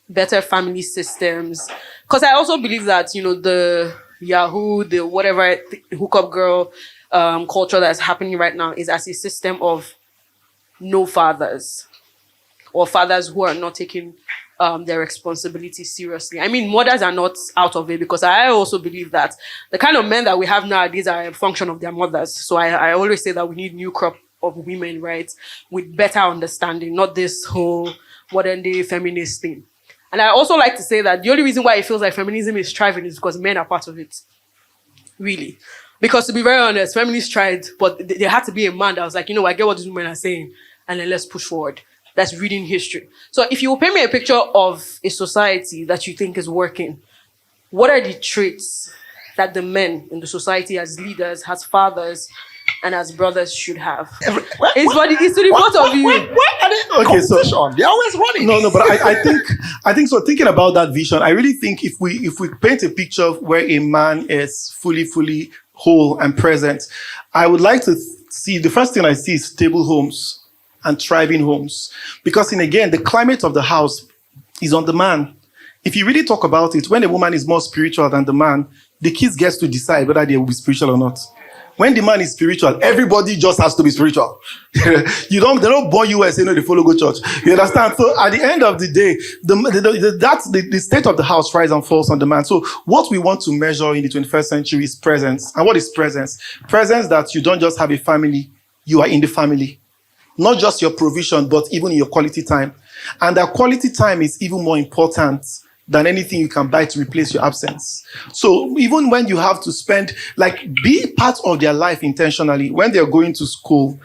[SPEAKER 4] better family systems, because I also believe that, the Yahoo, the whatever hookup girl culture that's happening right now is as a system of no fathers or fathers who are not taking their responsibility seriously. I mean, mothers are not out of it because I also believe that the kind of men that we have nowadays are a function of their mothers. So I always say that we need new crop of women, right, with better understanding, not this whole modern day feminist thing. And I also like to say that the only reason why it feels like feminism is thriving is because men are part of it. Really. Because to be very honest, feminists tried, but there had to be a man that was like, I get what these women are saying, and then let's push forward. That's reading history. So if you will paint me a picture of a society that you think is working, what are the traits that the men in the society as leaders, as fathers, and as brothers should have. It's to the both of you.
[SPEAKER 3] Okay, so they're always running.
[SPEAKER 1] No, but I think so. Thinking about that vision, I really think if we paint a picture where a man is fully whole and present, I would like to see, the first thing I see is stable homes and thriving homes, because again, the climate of the house is on the man. If you really talk about it, when a woman is more spiritual than the man, the kids gets to decide whether they will be spiritual or not. When the man is spiritual, everybody just has to be spiritual. They don't born you and say, no, they follow go church. You understand? So at the end of the day, the state of the house rise and falls on the man. So what we want to measure in the 21st century is presence. And what is presence? Presence that you don't just have a family, you are in the family. Not just your provision, but even your quality time. And that quality time is even more important than anything you can buy to replace your absence. So even when you have to spend, be part of their life intentionally, when they're going to school,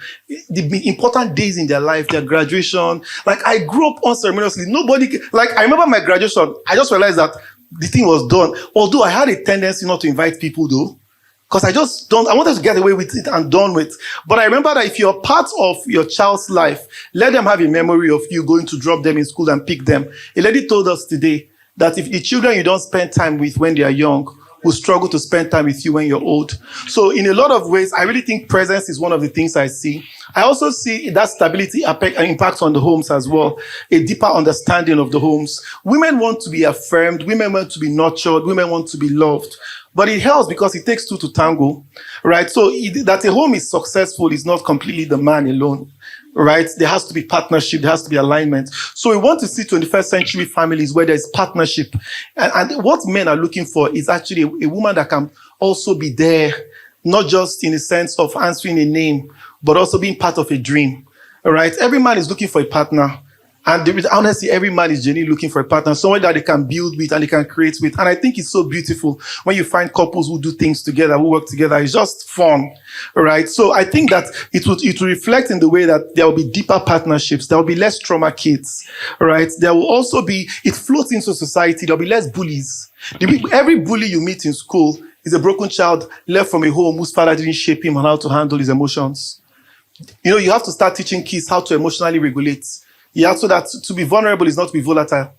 [SPEAKER 1] the important days in their life, their graduation, I grew up unceremoniously. I remember my graduation, I just realized that the thing was done. Although I had a tendency not to invite people though, because I wanted to get away with it and done with. But I remember that if you're part of your child's life, let them have a memory of you going to drop them in school and pick them. A lady told us today that if the children you don't spend time with when they are young will struggle to spend time with you when you're old. So in a lot of ways, I really think presence is one of the things I see. I also see that stability impact on the homes as well, a deeper understanding of the homes. Women want to be affirmed, women want to be nurtured, women want to be loved. But it helps because it takes two to tango, right? So that a home is successful is not completely the man alone, right? There has to be partnership, there has to be alignment. So we want to see 21st century families where there's partnership. And what men are looking for is actually a woman that can also be there, not just in the sense of answering a name, but also being part of a dream, all right? Every man is looking for a partner. And honestly, every man is genuinely looking for a partner, someone that they can build with and they can create with. And I think it's so beautiful when you find couples who do things together, who work together. It's just fun, right? So I think that it will reflect in the way that there will be deeper partnerships. There will be less trauma kids, right? There will also be, it floats into society. There will be less bullies. Every bully you meet in school is a broken child left from a home whose father didn't shape him on how to handle his emotions. You have to start teaching kids how to emotionally regulate. Yeah, so that to be vulnerable is not to be volatile.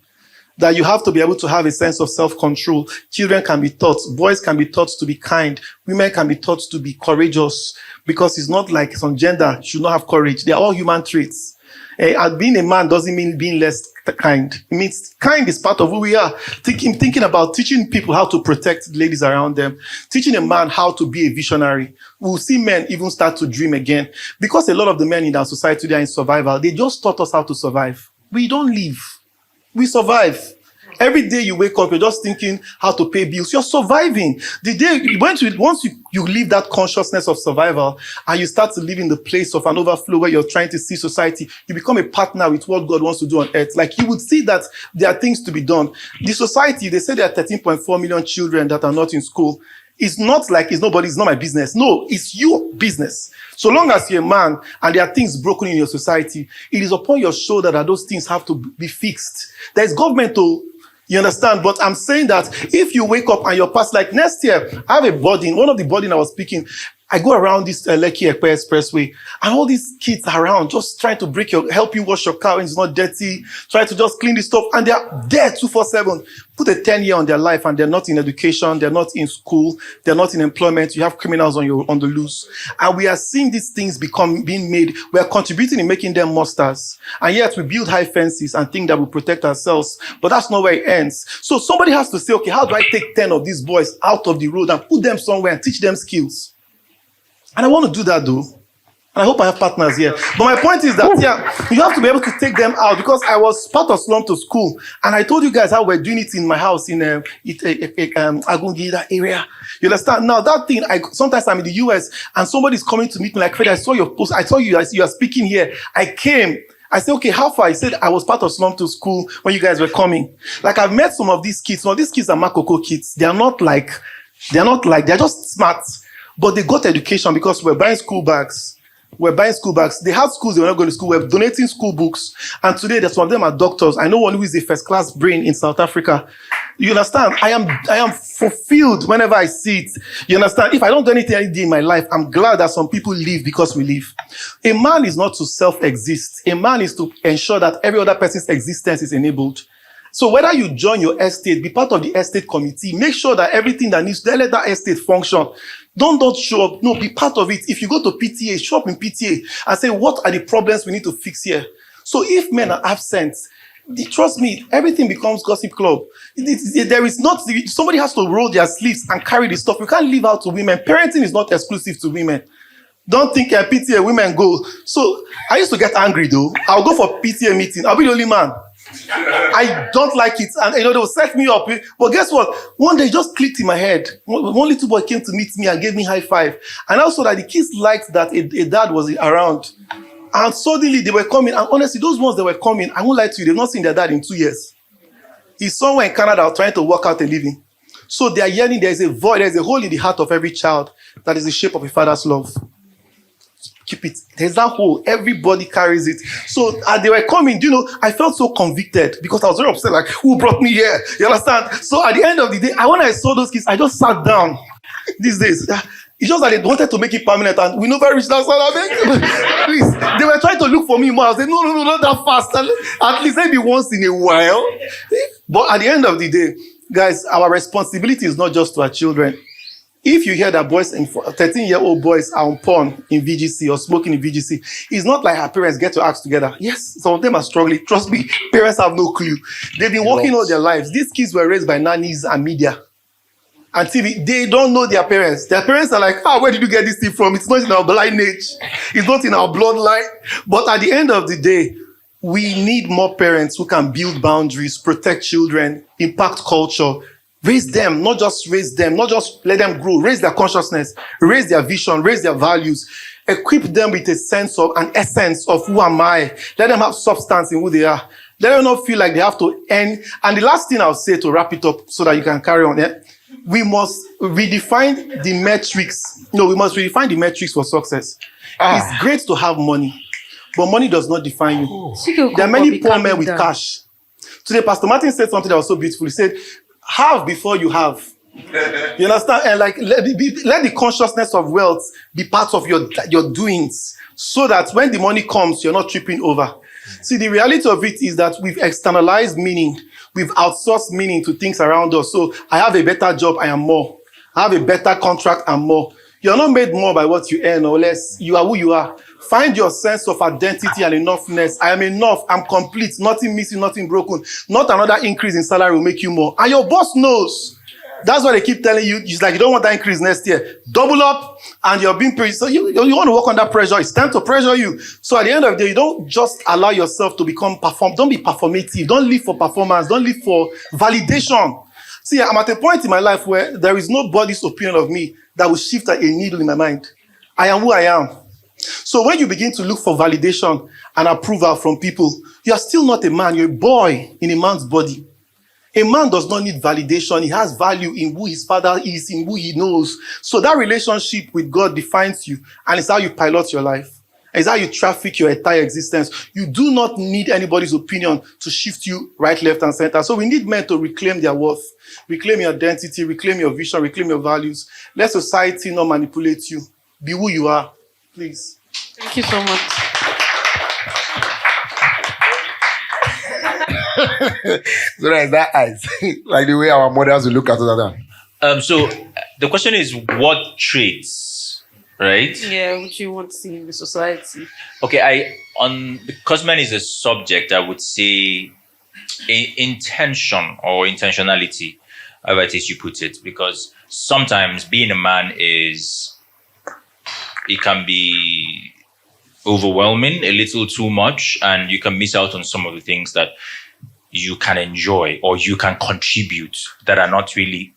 [SPEAKER 1] That you have to be able to have a sense of self-control. Children can be taught, boys can be taught to be kind, women can be taught to be courageous, because it's not like some gender should not have courage. They're all human traits. And being a man doesn't mean being less kind. It means kind is part of who we are. Thinking about teaching people how to protect ladies around them, teaching a man how to be a visionary. We'll see men even start to dream again. Because a lot of the men in our society today are in survival. They just taught us how to survive. We don't live. We survive. Every day you wake up, you're just thinking how to pay bills. You're surviving. Once you leave that consciousness of survival and you start to live in the place of an overflow where you're trying to see society, you become a partner with what God wants to do on earth. You would see that there are things to be done. The society, they say there are 13.4 million children that are not in school. It's not like it's not my business. No, it's your business. So long as you're a man and there are things broken in your society, it is upon your shoulder that those things have to be fixed. There's government to, you understand? But I'm saying that if you wake up and you're past, next year, I have a burden. One of the burden I was speaking, I go around this Lekki Ekpe Expressway and all these kids around just trying to help you wash your car when it's not dirty, try to just clean the stuff, and they're there 247. Put a 10-year on their life and they're not in education, they're not in school, they're not in employment. You have criminals on the loose. And we are seeing these things being made. We are contributing in making them monsters. And yet we build high fences and think that we protect ourselves. But that's not where it ends. So somebody has to say, okay, how do I take 10 of these boys out of the road and put them somewhere and teach them skills? And I want to do that though. And I hope I have partners here. But my point is that, you have to be able to take them out, because I was part of Slum to School. And I told you guys how we're doing it in my house in Agungida area. You understand? Now that thing, sometimes I'm in the US and somebody's coming to meet me like, Fred, I saw your post. I saw you are speaking here. I came. I said, okay, how far? I said, I was part of Slum to School when you guys were coming. I've met some of these kids. Some of these kids are Makoko kids. They're just smart. But they got education because we're buying school bags. were buying school bags. They had schools, they were not going to school. We're donating school books. And today, there's some of them are doctors. I know one who is a first-class brain in South Africa. You understand? I am fulfilled whenever I see it. You understand? If I don't do anything any day in my life, I'm glad that some people live because we live. A man is not to self-exist. A man is to ensure that every other person's existence is enabled. So whether you join your estate, be part of the estate committee, make sure that everything that needs to let that estate function. Don't show up. No, be part of it. If you go to PTA, show up in PTA and say, what are the problems we need to fix here? So if men are absent, trust me, everything becomes gossip club. There is not, somebody has to roll their sleeves and carry the stuff. You can't leave out to women. Parenting is not exclusive to women. Don't think PTA women go. So I used to get angry though. I'll go for PTA meeting. I'll be the only man. I don't like it. And they will set me up. But guess what? One day it just clicked in my head. One little boy came to meet me and gave me high five. And also that the kids liked that a dad was around. And suddenly they were coming. And honestly, those ones that were coming, I won't lie to you, they've not seen their dad in 2 years. He's somewhere in Canada trying to work out a living. So they are yearning. There's a void, there's a hole in the heart of every child that is the shape of a father's love. Keep it. There's that hole. Everybody carries it. So as they were coming, I felt so convicted because I was very upset. Like, who brought me here? You understand? So at the end of the day, when I saw those kids, I just sat down. These days, it's just that they wanted to make it permanent, and we never reached that side. Please, they were trying to look for me more. I was like, no, not that fast. At least maybe once in a while. But at the end of the day, guys, our responsibility is not just to our children. If you hear that boys, 13-year-old boys are on porn in VGC or smoking in VGC, it's not like our parents get to act together. Yes, some of them are struggling. Trust me, parents have no clue. They've been working all their lives. These kids were raised by nannies and media and TV. They don't know their parents. Their parents are like, where did you get this thing from? It's not in our lineage. It's not in our bloodline. But at the end of the day, we need more parents who can build boundaries, protect children, impact culture, raise them, not just let them grow, raise their consciousness, raise their vision, raise their values, equip them with a sense of an essence of who am I. Let them have substance in who they are. Let them not feel like they have to end. And the last thing I'll say to wrap it up so that you can carry on, we must redefine the metrics. We must redefine the metrics for success. It's great to have money, but money does not define you. There are many poor men with cash. Today, Pastor Martin said something that was so beautiful. He said, have before you have. You understand? And let the consciousness of wealth be part of your doings so that when the money comes, you're not tripping over. See, the reality of it is that we've externalized meaning. We've outsourced meaning to things around us. So I have a better job, I am more. I have a better contract, I'm more. You're not made more by what you earn or less. You are who you are. Find your sense of identity and enoughness. I am enough. I'm complete. Nothing missing, nothing broken. Not another increase in salary will make you more. And your boss knows. That's why they keep telling you. It's like, you don't want that increase next year. Double up and you're being paid. So you want to work under pressure. It's time to pressure you. So at the end of the day, you don't just allow yourself to become Don't be performative. Don't live for performance. Don't live for validation. See, I'm at a point in my life where there is nobody's opinion of me that will shift a needle in my mind. I am who I am. So when you begin to look for validation and approval from people, you are still not a man. You're a boy in a man's body. A man does not need validation. He has value in who his father is, in who he knows. So that relationship with God defines you, and it's how you pilot your life. It's how you traffic your entire existence. You do not need anybody's opinion to shift you right, left, and center. So we need men to reclaim their worth, reclaim your identity, reclaim your vision, reclaim your values. Let society not manipulate you. Be who you are. Please.
[SPEAKER 4] Thank you so much.
[SPEAKER 3] So that is that eyes. Like the way our mothers will look at us.
[SPEAKER 2] So the question is, what traits, right?
[SPEAKER 4] Yeah, what you want to see in the society.
[SPEAKER 2] Okay, because man is a subject, I would say intention or intentionality, however it is you put it, because sometimes being a man it can be overwhelming, a little too much, and you can miss out on some of the things that you can enjoy or you can contribute that are not really,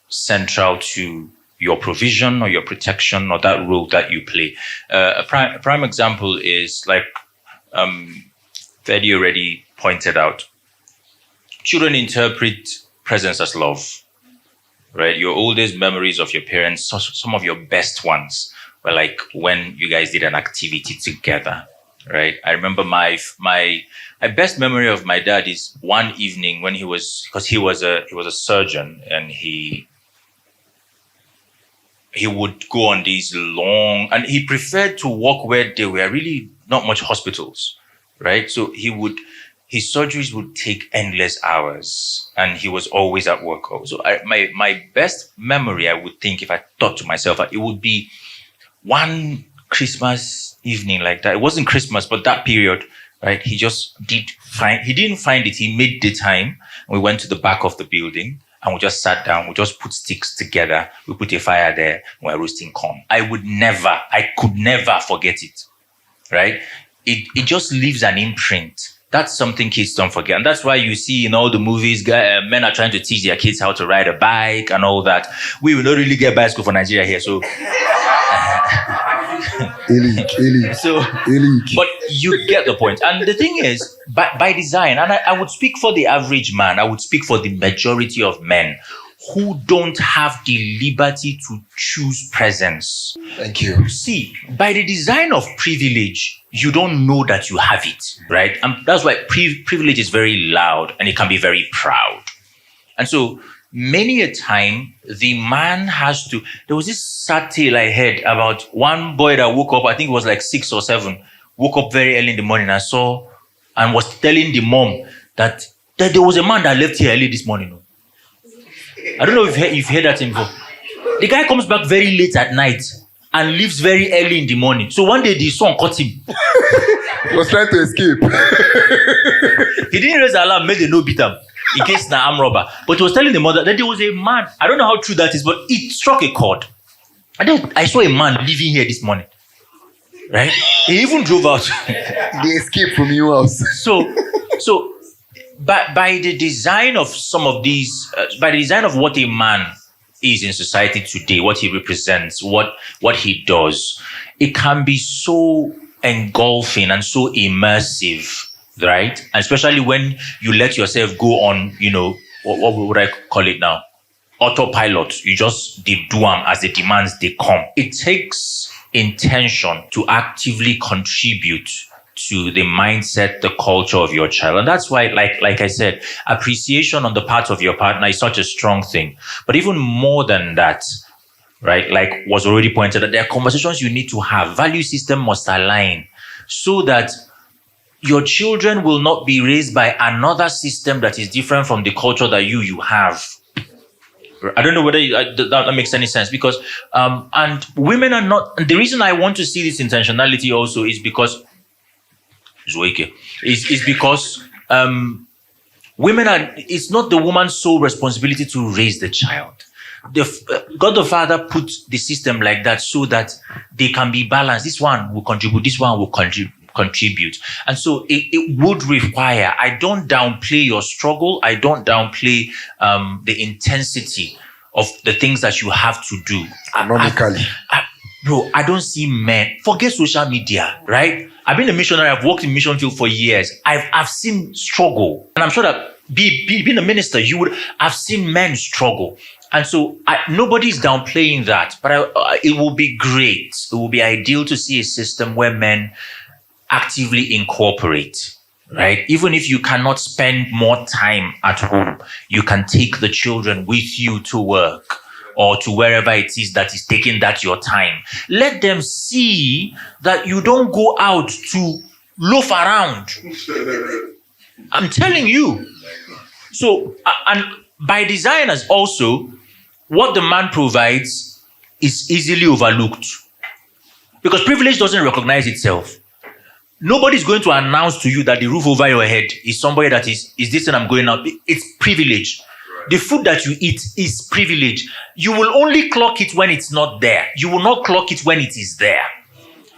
[SPEAKER 2] central to your provision or your protection or that role that you play. A prime example is like Fedi already pointed out. Children interpret presence as love, right? Your oldest memories of your parents, some of your best ones, were like when you guys did an activity together, right? I remember my best memory of my dad is one evening when he was a surgeon, and he would go on these long, and he preferred to work where there were really not much hospitals, right? So his surgeries would take endless hours, and he was always at work. So my best memory, I would think, if I thought to myself, it would be one Christmas evening like that. It wasn't Christmas, but that period, right? He didn't find it. He made the time. We went to the back of the building and we just sat down. We just put sticks together. We put a fire there. We were roasting corn. I could never forget it, right? It just leaves an imprint. That's something kids don't forget. And that's why you see in all the movies, men are trying to teach their kids how to ride a bike and all that. We will not really get bicycle for Nigeria here. So, but you get the point. And the thing is, by design, and I would speak for the average man, I would speak for the majority of men who don't have the liberty to choose presence.
[SPEAKER 3] Thank you.
[SPEAKER 2] See, by the design of privilege, you don't know that you have it, right? And that's why privilege is very loud and it can be very proud. And so many a time, the man has to... There was this sad tale I heard about one boy that woke up, I think it was like 6 or 7, woke up very early in the morning and was telling the mom that there was a man that left here early this morning. I don't know if you've heard that info. The guy comes back very late at night and leaves very early in the morning. So one day the son caught him.
[SPEAKER 3] He was trying to escape.
[SPEAKER 2] He didn't raise the alarm, made the no beat him in case na arm robber. But he was telling the mother that there was a man. I don't know how true that is, but it struck a chord. And then I saw a man living here this morning. Right? He even drove out.
[SPEAKER 3] They escaped from your house.
[SPEAKER 2] So by the design of some of these, by the design of what a man is in society today, what he represents, what he does, it can be so engulfing and so immersive, right? And especially when you let yourself go on, what would I call it now? Autopilot. You just do them as the demands they come. It takes intention to actively contribute to the mindset, the culture of your child. And that's why, like I said, appreciation on the part of your partner is such a strong thing. But even more than that, right, like was already pointed out, there are conversations you need to have. Value system must align so that your children will not be raised by another system that is different from the culture that you have. I don't know whether that makes any sense, because and women are not. And the reason I want to see this intentionality also is because women are. It's not the woman's sole responsibility to raise the child. God the Father put the system like that so that they can be balanced. This one will contribute. This one will contribute. And so it would require. I don't downplay your struggle. I don't downplay the intensity of the things that you have to do.
[SPEAKER 3] Economically.
[SPEAKER 2] Bro, I don't see men. Forget social media, right? I've been a missionary. I've worked in mission field for years. I've seen struggle. And I'm sure that being a minister, you would have seen men struggle. And so nobody's downplaying that. But it will be great. It will be ideal to see a system where men actively incorporate, right? Even if you cannot spend more time at home, you can take the children with you to work or to wherever it is that is taking that your time. Let them see that you don't go out to loaf around. I'm telling you. So, and by design as also, what the man provides is easily overlooked. Because privilege doesn't recognize itself. Nobody's going to announce to you that the roof over your head is somebody that is this and I'm going out. It's privilege. The food that you eat is privilege. You will only clock it when it's not there. You will not clock it when it is there.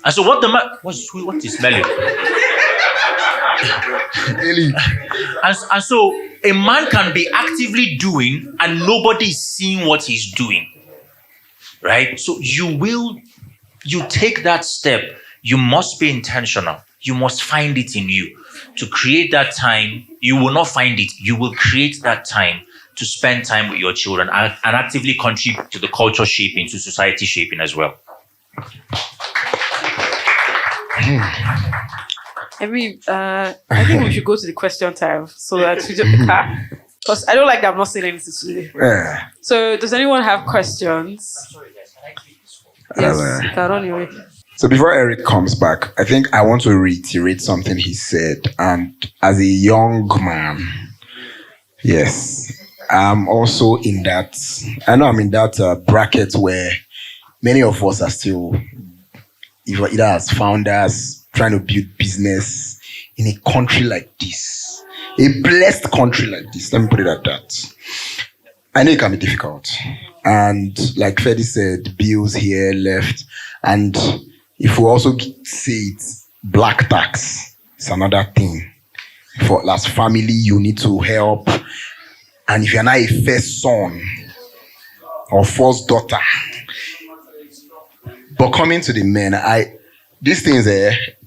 [SPEAKER 2] And so what the man... What is smelling? and so a man can be actively doing and nobody is seeing what he's doing. Right? So you take that step. You must be intentional. You must find it in you. To create that time, you will not find it. You will create that time to spend time with your children and actively contribute to the culture shaping, to society shaping as well.
[SPEAKER 4] I think we should go to the question time so that we just because I don't like that I'm not saying anything today.
[SPEAKER 3] Yeah.
[SPEAKER 4] So, does anyone have questions? Yes, you can run away.
[SPEAKER 3] So before Eric comes back, I think I want to reiterate something he said. And as a young man, yes, I'm also in that. I know I'm in that bracket where many of us are still either as founders trying to build business in a country like this, a blessed country like this. Let me put it at that. I know it can be difficult. And like Fedi said, bills here, left. And if we also say it, black tax is another thing. For as family, you need to help. And if you're not a first son or first daughter, but coming to the men, these things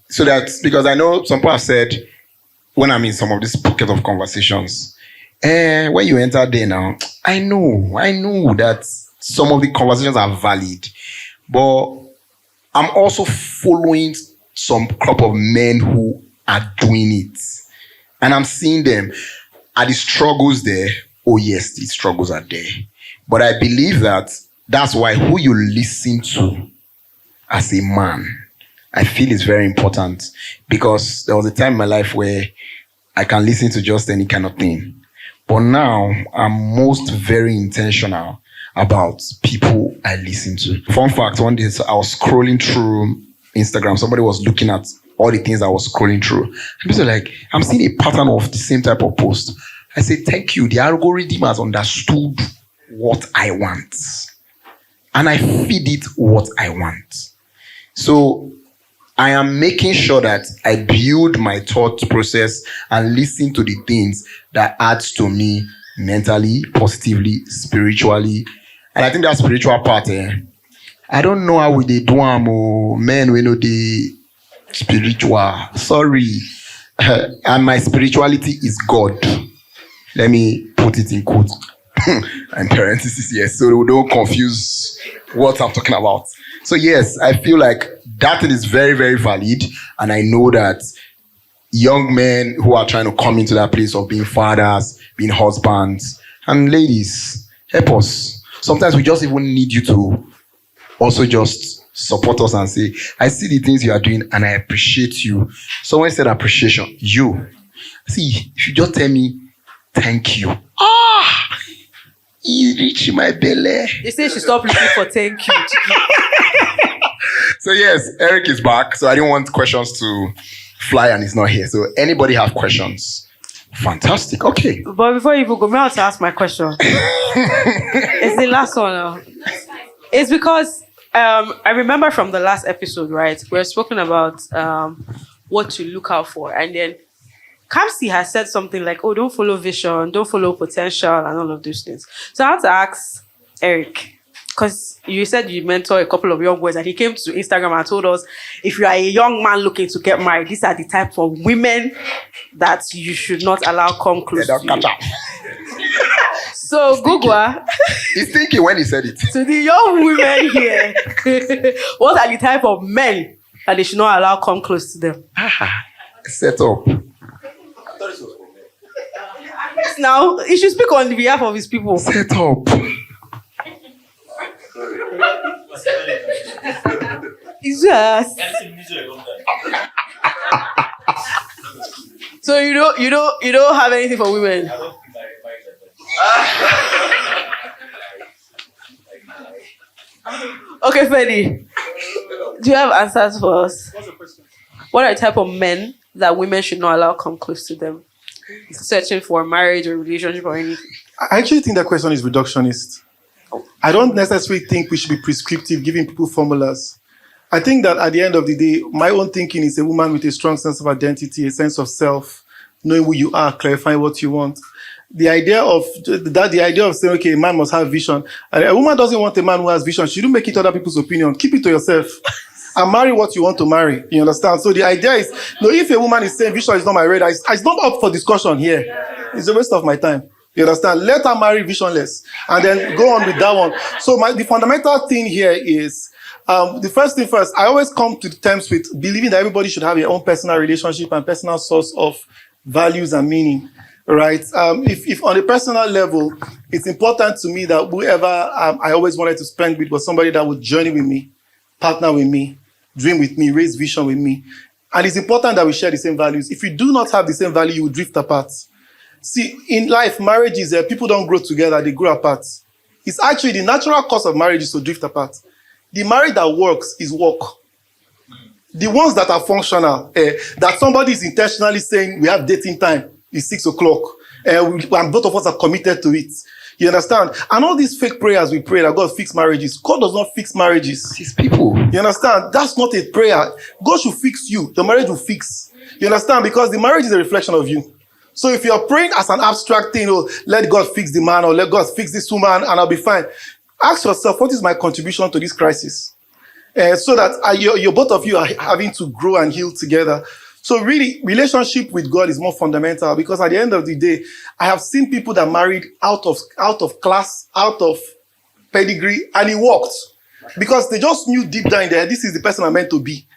[SPEAKER 3] so that, because I know some people have said, when I'm in some of these pockets of conversations, when you enter there now, I know that some of the conversations are valid, but I'm also following some crop of men who are doing it. And I'm seeing them. Are the struggles there? Oh yes, the struggles are there. But I believe that's why who you listen to as a man, I feel is very important. Because there was a time in my life where I can listen to just any kind of thing. But now I'm most very intentional about people I listen to. Fun fact, one day I was scrolling through Instagram. Somebody was looking at all the things I was scrolling through. And people were like, I'm seeing a pattern of the same type of post. I said, thank you. The algorithm has understood what I want. And I feed it what I want. So I am making sure that I build my thought process and listen to the things that adds to me mentally, positively, spiritually. And I think that spiritual part, I don't know how they do men we know the spiritual. Sorry. And my spirituality is God. Let me put it in quotes and parentheses here so we don't confuse what I'm talking about. So yes, I feel like that is very, very valid. And I know that young men who are trying to come into that place of being fathers, being husbands, and ladies, help us. Sometimes we just even need you to also just support us and say, I see the things you are doing and I appreciate you. Someone said appreciation. You. See, if you just tell me, thank you. You reach my belly.
[SPEAKER 4] They say she stopped looking for thank you.
[SPEAKER 3] So yes, Eric is back. So I didn't want questions to fly and he's not here. So anybody have questions? Fantastic. Okay.
[SPEAKER 4] But before you go, may I also ask my question? It's the last one now. It's because I remember from the last episode, right? We're spoken about what to look out for. And then Kamsi has said something like, oh, don't follow vision, don't follow potential, and all of those things. So I had to ask Eric, because you said you mentor a couple of young boys, and he came to Instagram and told us, if you are a young man looking to get married, these are the type of women that you should not allow come close to you. So, Gugwa,
[SPEAKER 3] he's thinking when he said it.
[SPEAKER 4] To the young women here, what are the type of men that they should not allow come close to them?
[SPEAKER 3] Set up.
[SPEAKER 4] Now, he should speak on behalf of his people.
[SPEAKER 3] Set up.
[SPEAKER 4] It's just. So you don't have anything for women. Okay, Fedi. Do you have answers for us?
[SPEAKER 1] What's the question?
[SPEAKER 4] What are the type of men that women should not allow come close to them? Searching for marriage or relationship or anything.
[SPEAKER 1] I actually think that question is reductionist. I don't necessarily think we should be prescriptive, giving people formulas. I think that at the end of the day, my own thinking is a woman with a strong sense of identity, a sense of self, knowing who you are, clarifying what you want. The idea of saying, okay, a man must have vision. And a woman doesn't want a man who has vision. She don't make it other people's opinion. Keep it to yourself. And marry what you want to marry. You understand? So the idea is, if a woman is saying vision is not my radar, it's not up for discussion here. It's a waste of my time. You understand? Let her marry visionless and then go on with that one. So the fundamental thing here is, The first thing first, I always come to terms with believing that everybody should have their own personal relationship and personal source of values and meaning, right? If on a personal level, it's important to me that whoever I always wanted to spend with was somebody that would journey with me, partner with me, dream with me, raise vision with me. And it's important that we share the same values. If you do not have the same value, you will drift apart. See, in life, marriage is people don't grow together, they grow apart. It's actually the natural cause of marriage is to drift apart. The marriage that works is work. The ones that are functional, that somebody is intentionally saying we have dating time, it's 6 o'clock, and both of us are committed to it. You understand? And all these fake prayers we pray that God fix marriages, God does not fix marriages.
[SPEAKER 3] These people.
[SPEAKER 1] You understand? That's not a prayer. God should fix you. The marriage will fix. You understand? Because the marriage is a reflection of you. So if you're praying as an abstract thing, let God fix the man or let God fix this woman and I'll be fine. Ask yourself, what is my contribution to this crisis? So that you both of you are having to grow and heal together. So really, relationship with God is more fundamental because at the end of the day, I have seen people that married out of class, out of pedigree, and it worked. Because they just knew deep down there, this is the person I'm meant to be.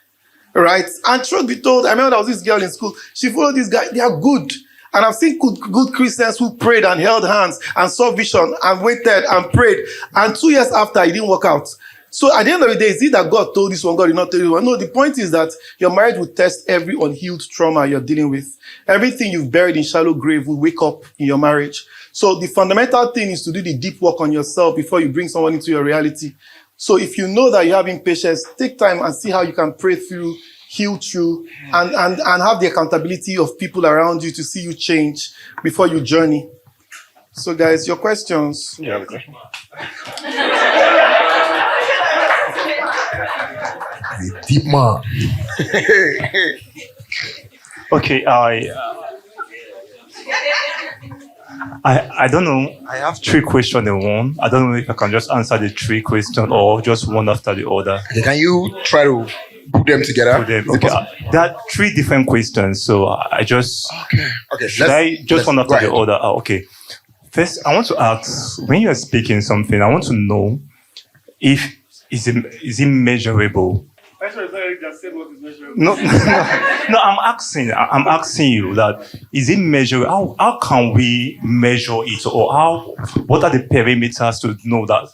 [SPEAKER 1] Right? And truth be told, I remember there was this girl in school, she followed this guy, they are good. And I've seen good Christians who prayed and held hands and saw vision and waited and prayed. And 2 years after, it didn't work out. So at the end of the day, is it that God told this one, God did not tell you one? No, the point is that your marriage will test every unhealed trauma you're dealing with. Everything you've buried in shallow grave will wake up in your marriage. So the fundamental thing is to do the deep work on yourself before you bring someone into your reality. So if you know that you're having patience, take time and see how you can pray through, heal through, and have the accountability of people around you to see you change before you journey. So guys, your questions.
[SPEAKER 3] You have a question? The deep man.
[SPEAKER 6] Okay, I don't know. I have 3 questions in one. I don't know if I can just answer the 3 questions or just one after the other.
[SPEAKER 3] Okay, can you try to put them together?
[SPEAKER 6] Okay, there are 3 different questions, so I just...
[SPEAKER 3] Okay.
[SPEAKER 6] Should I just one after the other? Okay. First, I want to ask, when you are speaking something, I want to know if is it measurable? No, I'm asking you that is it measurable? How can we measure it, or what are the parameters to know that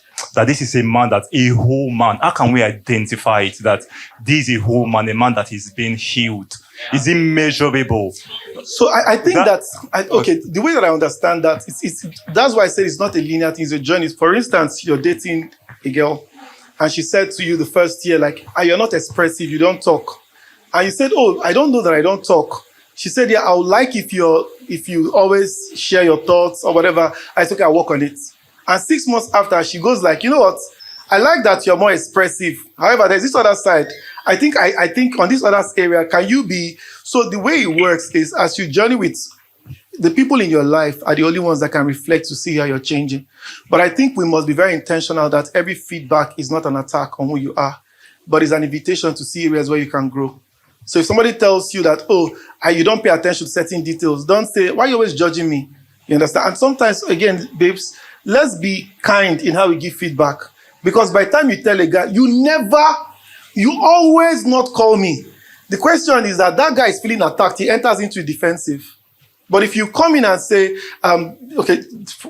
[SPEAKER 6] this is a man, that's a whole man? How can we identify it that this is a whole man, a man that is being healed? Is it measurable?
[SPEAKER 1] So I think the way that I understand that, that's why I said it's not a linear thing, it's a journey. For instance, you're dating a girl, and she said to you the first year, like, you're not expressive, you don't talk. And you said, I don't know that I don't talk. She said, yeah, I would like if you always share your thoughts or whatever. I said, okay, I'll work on it. And 6 months after, she goes like, you know what? I like that you're more expressive. However, there's this other side. I think on this other area, can you be... So the way it works is as you journey with the people in your life are the only ones that can reflect to see how you're changing. But I think we must be very intentional that every feedback is not an attack on who you are, but is an invitation to see areas where you can grow. So if somebody tells you that, you don't pay attention to certain details, don't say, why are you always judging me? You understand? And sometimes, again, babes, let's be kind in how we give feedback. Because by the time you tell a guy, you always not call me. The question is that guy is feeling attacked, he enters into defensive. But if you come in and say,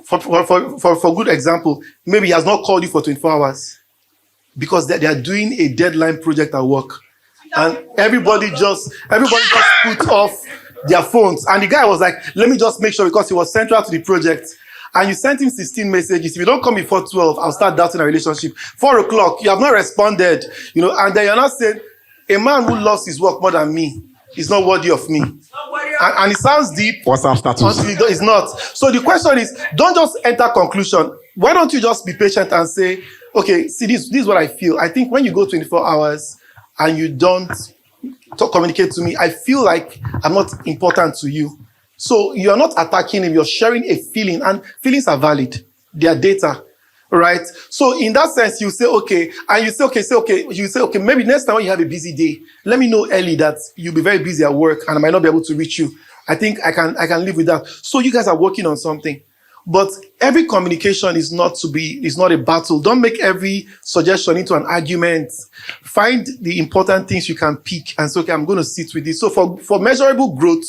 [SPEAKER 1] for good example, maybe he has not called you for 24 hours because they are doing a deadline project at work. And everybody just put off their phones. And the guy was like, let me just make sure, because he was central to the project. And you sent him 16 messages. If you don't come before 12, I'll start doubting our relationship. 4 o'clock, you have not responded. And then you're not saying, a man who loves his work more than me is not worthy of me. And it sounds deep.
[SPEAKER 3] What's our status?
[SPEAKER 1] Until it's not. So the question is, don't just enter conclusion. Why don't you just be patient and say, okay, see, this is what I feel. I think when you go 24 hours and you don't communicate to me, I feel like I'm not important to you. So you're not attacking him, you're sharing a feeling, and feelings are valid. They are data, right? So in that sense, you say, okay, and you say, okay, maybe next time when you have a busy day, let me know early that you'll be very busy at work and I might not be able to reach you. I think I can live with that. So you guys are working on something. But every communication is not a battle. Don't make every suggestion into an argument. Find the important things you can pick and say, okay, I'm going to sit with this. So for measurable growth,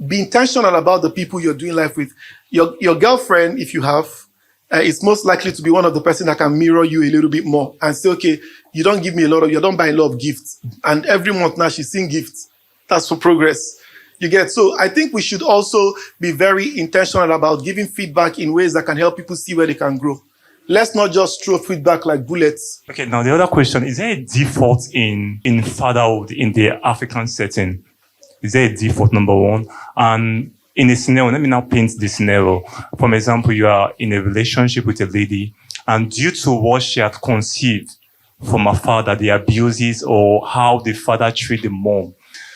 [SPEAKER 1] be intentional about the people you're doing life with. Your girlfriend, if you have, is most likely to be one of the person that can mirror you a little bit more and say, okay, you don't buy a lot of gifts. And every month now she's seeing gifts. That's for progress. You get? So I think we should also be very intentional about giving feedback in ways that can help people see where they can grow. Let's not just throw feedback like bullets.
[SPEAKER 6] Okay, now the other question, is there a default in fatherhood in the African setting? Is there a default, number one? And in a scenario, let me now paint the scenario. For example, you are in a relationship with a lady, and due to what she had conceived from her father, the abuses or how the father treated the mom,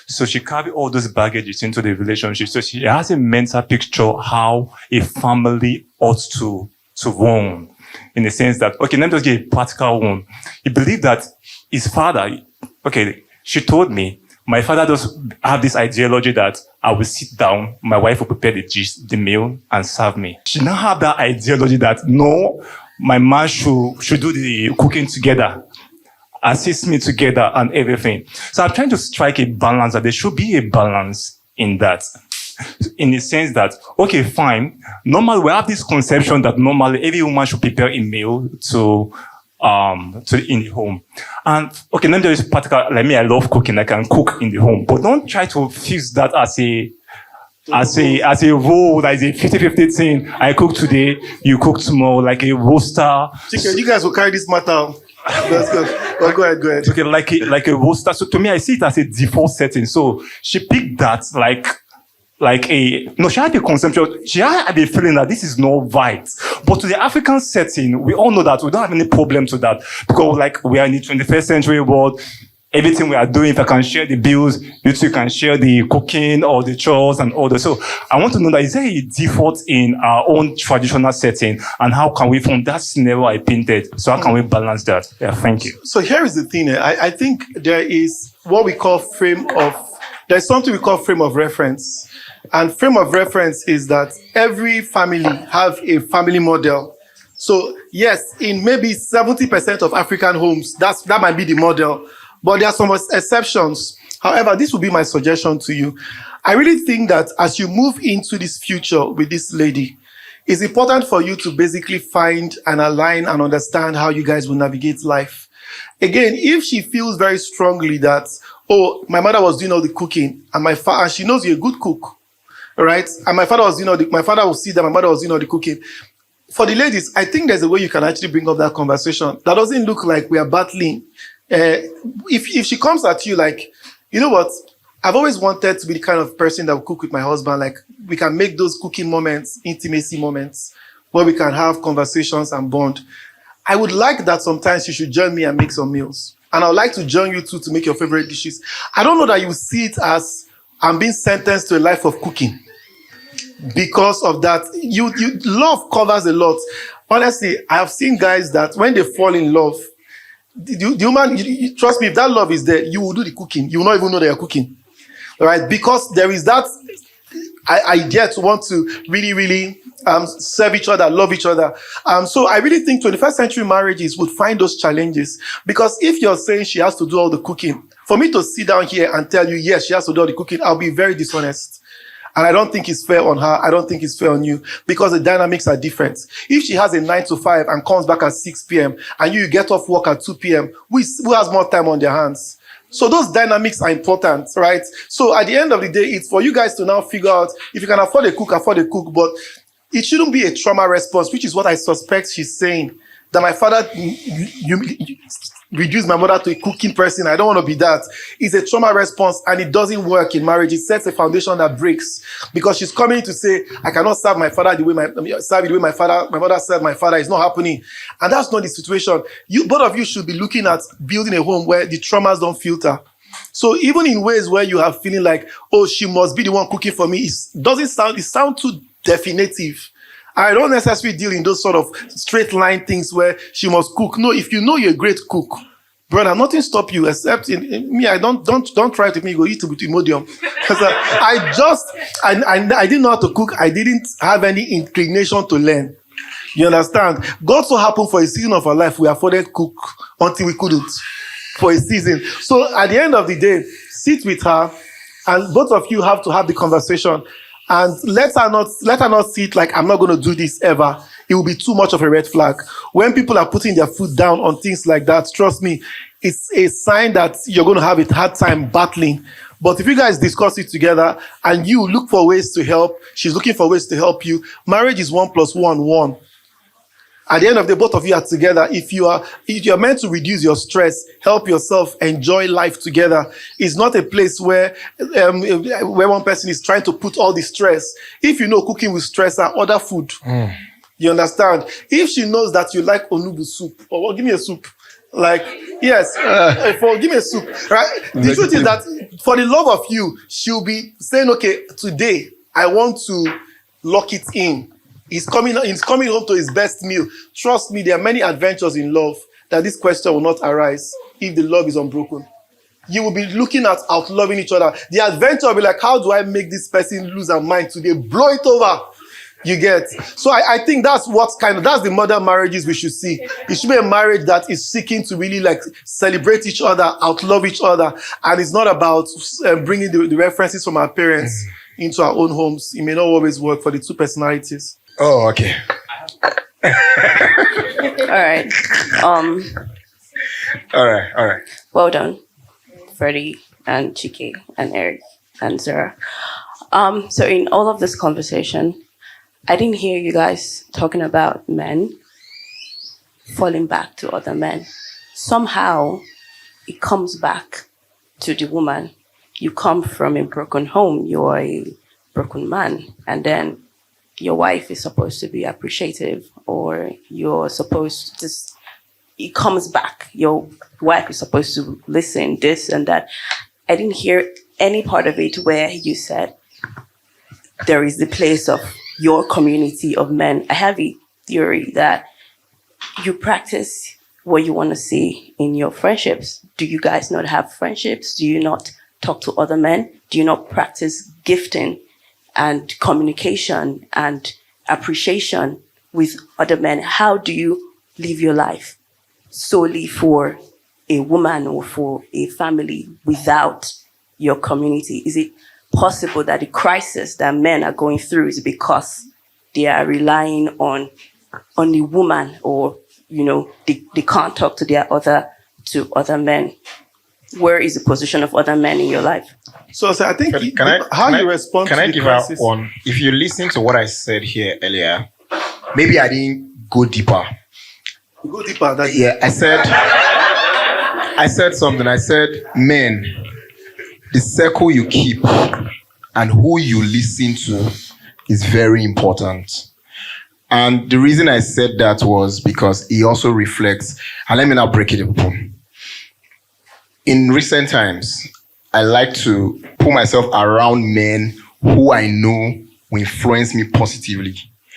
[SPEAKER 6] so she carried all those baggages into the relationship. So she has a mental picture how a family ought to run. In the sense that, okay, let me just get a practical one. He believed that his father, okay, she told me, my father does have this ideology that I will sit down, my wife will prepare the meal and serve me. She now have that ideology that no, my man should do the cooking together, assist me together and everything. So I'm trying to strike a balance, that there should be a balance in that. In the sense that, okay, fine. Normally, we have this conception that normally every woman should prepare a meal to in the home. And okay, let me just practical. Like me, I love cooking. I can cook in the home, but don't try to fix that as a role, that is a 50-50 thing. I cook today, you cook tomorrow, like a roaster.
[SPEAKER 1] Chicken, you guys will carry this matter. That's good. Well, go ahead.
[SPEAKER 6] Okay, like a roaster. So to me, I see it as a default setting. So she picked that she had a conception, she had a feeling that this is not right. But to the African setting, we all know that we don't have any problem to that. Because we are in the 21st century world, everything we are doing, if I can share the bills, you two can share the cooking or the chores and all that. So I want to know that, is there a default in our own traditional setting? And how can we, from that scenario I painted, so how can we balance that? Yeah, thank you.
[SPEAKER 1] So here is the thing. I think there is what we call there's something we call frame of reference. And frame of reference is that every family have a family model. So yes, in maybe 70% of African homes, that might be the model, but there are some exceptions. However, this will be my suggestion to you. I really think that as you move into this future with this lady, it's important for you to basically find and align and understand how you guys will navigate life. Again, if she feels very strongly that, oh, my mother was doing all the cooking, and she knows you're a good cook, right? And my father will see that my mother was doing all the cooking. For the ladies, I think there's a way you can actually bring up that conversation. That doesn't look like we are battling. If she comes at you like, you know what? I've always wanted to be the kind of person that will cook with my husband. Like, we can make those cooking moments, intimacy moments, where we can have conversations and bond. I would like that sometimes you should join me and make some meals. And I would like to join you too to make your favorite dishes. I don't know that you see it as I'm being sentenced to a life of cooking. Because of that, love covers a lot. Honestly, I have seen guys that when they fall in love, trust me, if that love is there, you will do the cooking. You will not even know they are cooking. All right? Because there is that idea to want to really, really serve each other, love each other. So I really think 21st century marriages would find those challenges. Because if you're saying she has to do all the cooking, for me to sit down here and tell you, yes, she has to do all the cooking, I'll be very dishonest. And I don't think it's fair on her. I don't think it's fair on you, because the dynamics are different. If she has a 9 to 5 and comes back at 6 p.m. and you get off work at 2 p.m., who has more time on their hands? So those dynamics are important, right? So at the end of the day, it's for you guys to now figure out, if you can afford a cook, but it shouldn't be a trauma response, which is what I suspect she's saying. That my father reduced my mother to a cooking person. I don't want to be that. It's a trauma response, and it doesn't work in marriage. It sets a foundation that breaks, because she's coming to say, I cannot serve my father the way my mother served my father. It's not happening. And that's not the situation. Both of you should be looking at building a home where the traumas don't filter. So even in ways where you have feeling like, oh, she must be the one cooking for me, it sounds too definitive. I don't necessarily deal in those sort of straight line things where she must cook. No, if you know you're a great cook, Brother, nothing stop you except in me. I don't try to make me go eat with Imodium. Because I didn't know how to cook. I didn't have any inclination to learn. You understand? God so happened for a season of our life, we afforded cook until we couldn't for a season. So at the end of the day, sit with her, and both of you have to have the conversation. And let her not see it like I'm not going to do this ever. It will be too much of a red flag. When people are putting their foot down on things like that, trust me, it's a sign that you're going to have a hard time battling. But if you guys discuss it together and you look for ways to help, she's looking for ways to help you. Marriage is 1 + 1 1. At the end of the day, both of you are together. If you're meant to reduce your stress, help yourself, enjoy life together. It's not a place where one person is trying to put all the stress. If you know cooking will stress her, order food. You understand? If she knows that you like onubu soup, or give me a soup. Like, yes, give me a soup. Right? The truth is that for the love of you, she'll be saying, okay, today I want to lock it in. He's coming home to his best meal. Trust me, there are many adventures in love that this question will not arise if the love is unbroken. You will be looking at outloving each other. The adventure will be like, how do I make this person lose her mind today? Blow it over. You get? So I think that's the modern marriages we should see. It should be a marriage that is seeking to really like celebrate each other, outlove each other. And it's not about bringing the references from our parents into our own homes. It may not always work for the two personalities.
[SPEAKER 3] Oh, okay.
[SPEAKER 4] All right.
[SPEAKER 3] All right.
[SPEAKER 4] Well done, Freddie and Chike and Eric and Zara. So in all of this conversation, I didn't hear you guys talking about men falling back to other men. Somehow, it comes back to the woman. You come from a broken home. You're a broken man. And then your wife is supposed to be appreciative, or you're supposed to it comes back. Your wife is supposed to listen, this and that. I didn't hear any part of it where you said there is the place of your community of men. I have a theory that you practice what you want to see in your friendships. Do you guys not have friendships? Do you not talk to other men? Do you not practice gifting and communication and appreciation with other men? How do you live your life solely for a woman or for a family without your community? Is it possible that the crisis that men are going through is because they are relying on a woman, or they can't talk to other men? Where is the position of other men in your life?
[SPEAKER 1] So I think you respond to the crisis. Can I give out one?
[SPEAKER 3] If you listen to what I said here earlier, maybe I didn't go deeper.
[SPEAKER 1] Go deeper.
[SPEAKER 3] Yeah, I said something. I said, men, the circle you keep and who you listen to is very important. And the reason I said that was because it also reflects, and let me now break it open. In recent times, I like to put myself around men who I know will influence me positively,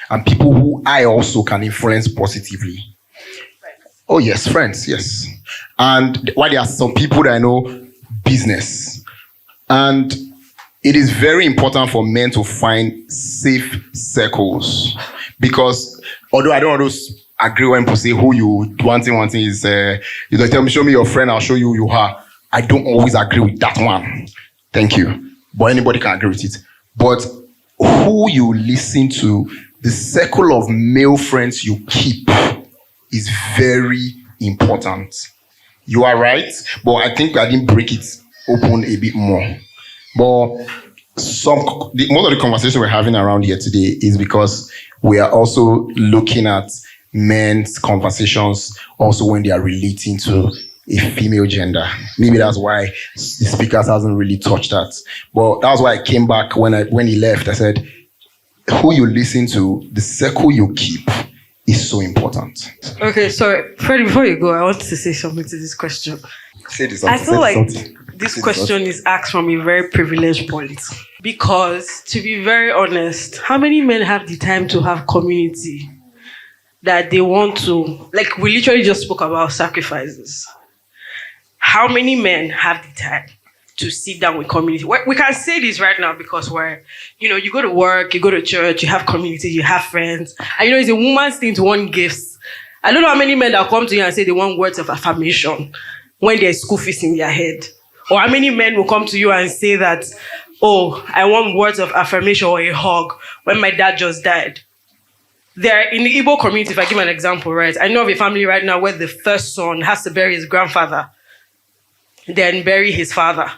[SPEAKER 3] and people who I also can influence positively. Oh yes, friends, yes. And while there are some people that I know, business. And it is very important for men to find safe circles, because although I don't always agree when people say who you, one thing is, you don't tell me, show me your friend, I'll show you who you are. I don't always agree with that one. Thank you. But anybody can agree with it. But who you listen to, the circle of male friends you keep is very important. You are right, but I think I didn't break it open a bit more. But most of the conversation we're having around here today is because we are also looking at men's conversations also when they are relating to a female gender. Maybe that's why the speakers hasn't really touched that. But that's why I came back when he left. I said, who you listen to, the circle you keep is so important.
[SPEAKER 4] Okay, sorry. Freddie, before you go, I want to say something to this question. I feel like this question is asked from a very privileged point. Because, to be very honest, how many men have the time to have community that they want to... Like, we literally just spoke about sacrifices. how many men have the time to sit down with community? We can say this right now because you go to work, you go to church, you have community, you have friends. And it's a woman's thing to want gifts. I don't know how many men that come to you and say they want words of affirmation when there's school fees in their head. Or how many men will come to you and say that, oh, I want words of affirmation or a hug when my dad just died. There, in the Igbo community, if I give an example, right? I know of a family right now where the first son has to bury his grandfather, then bury his father.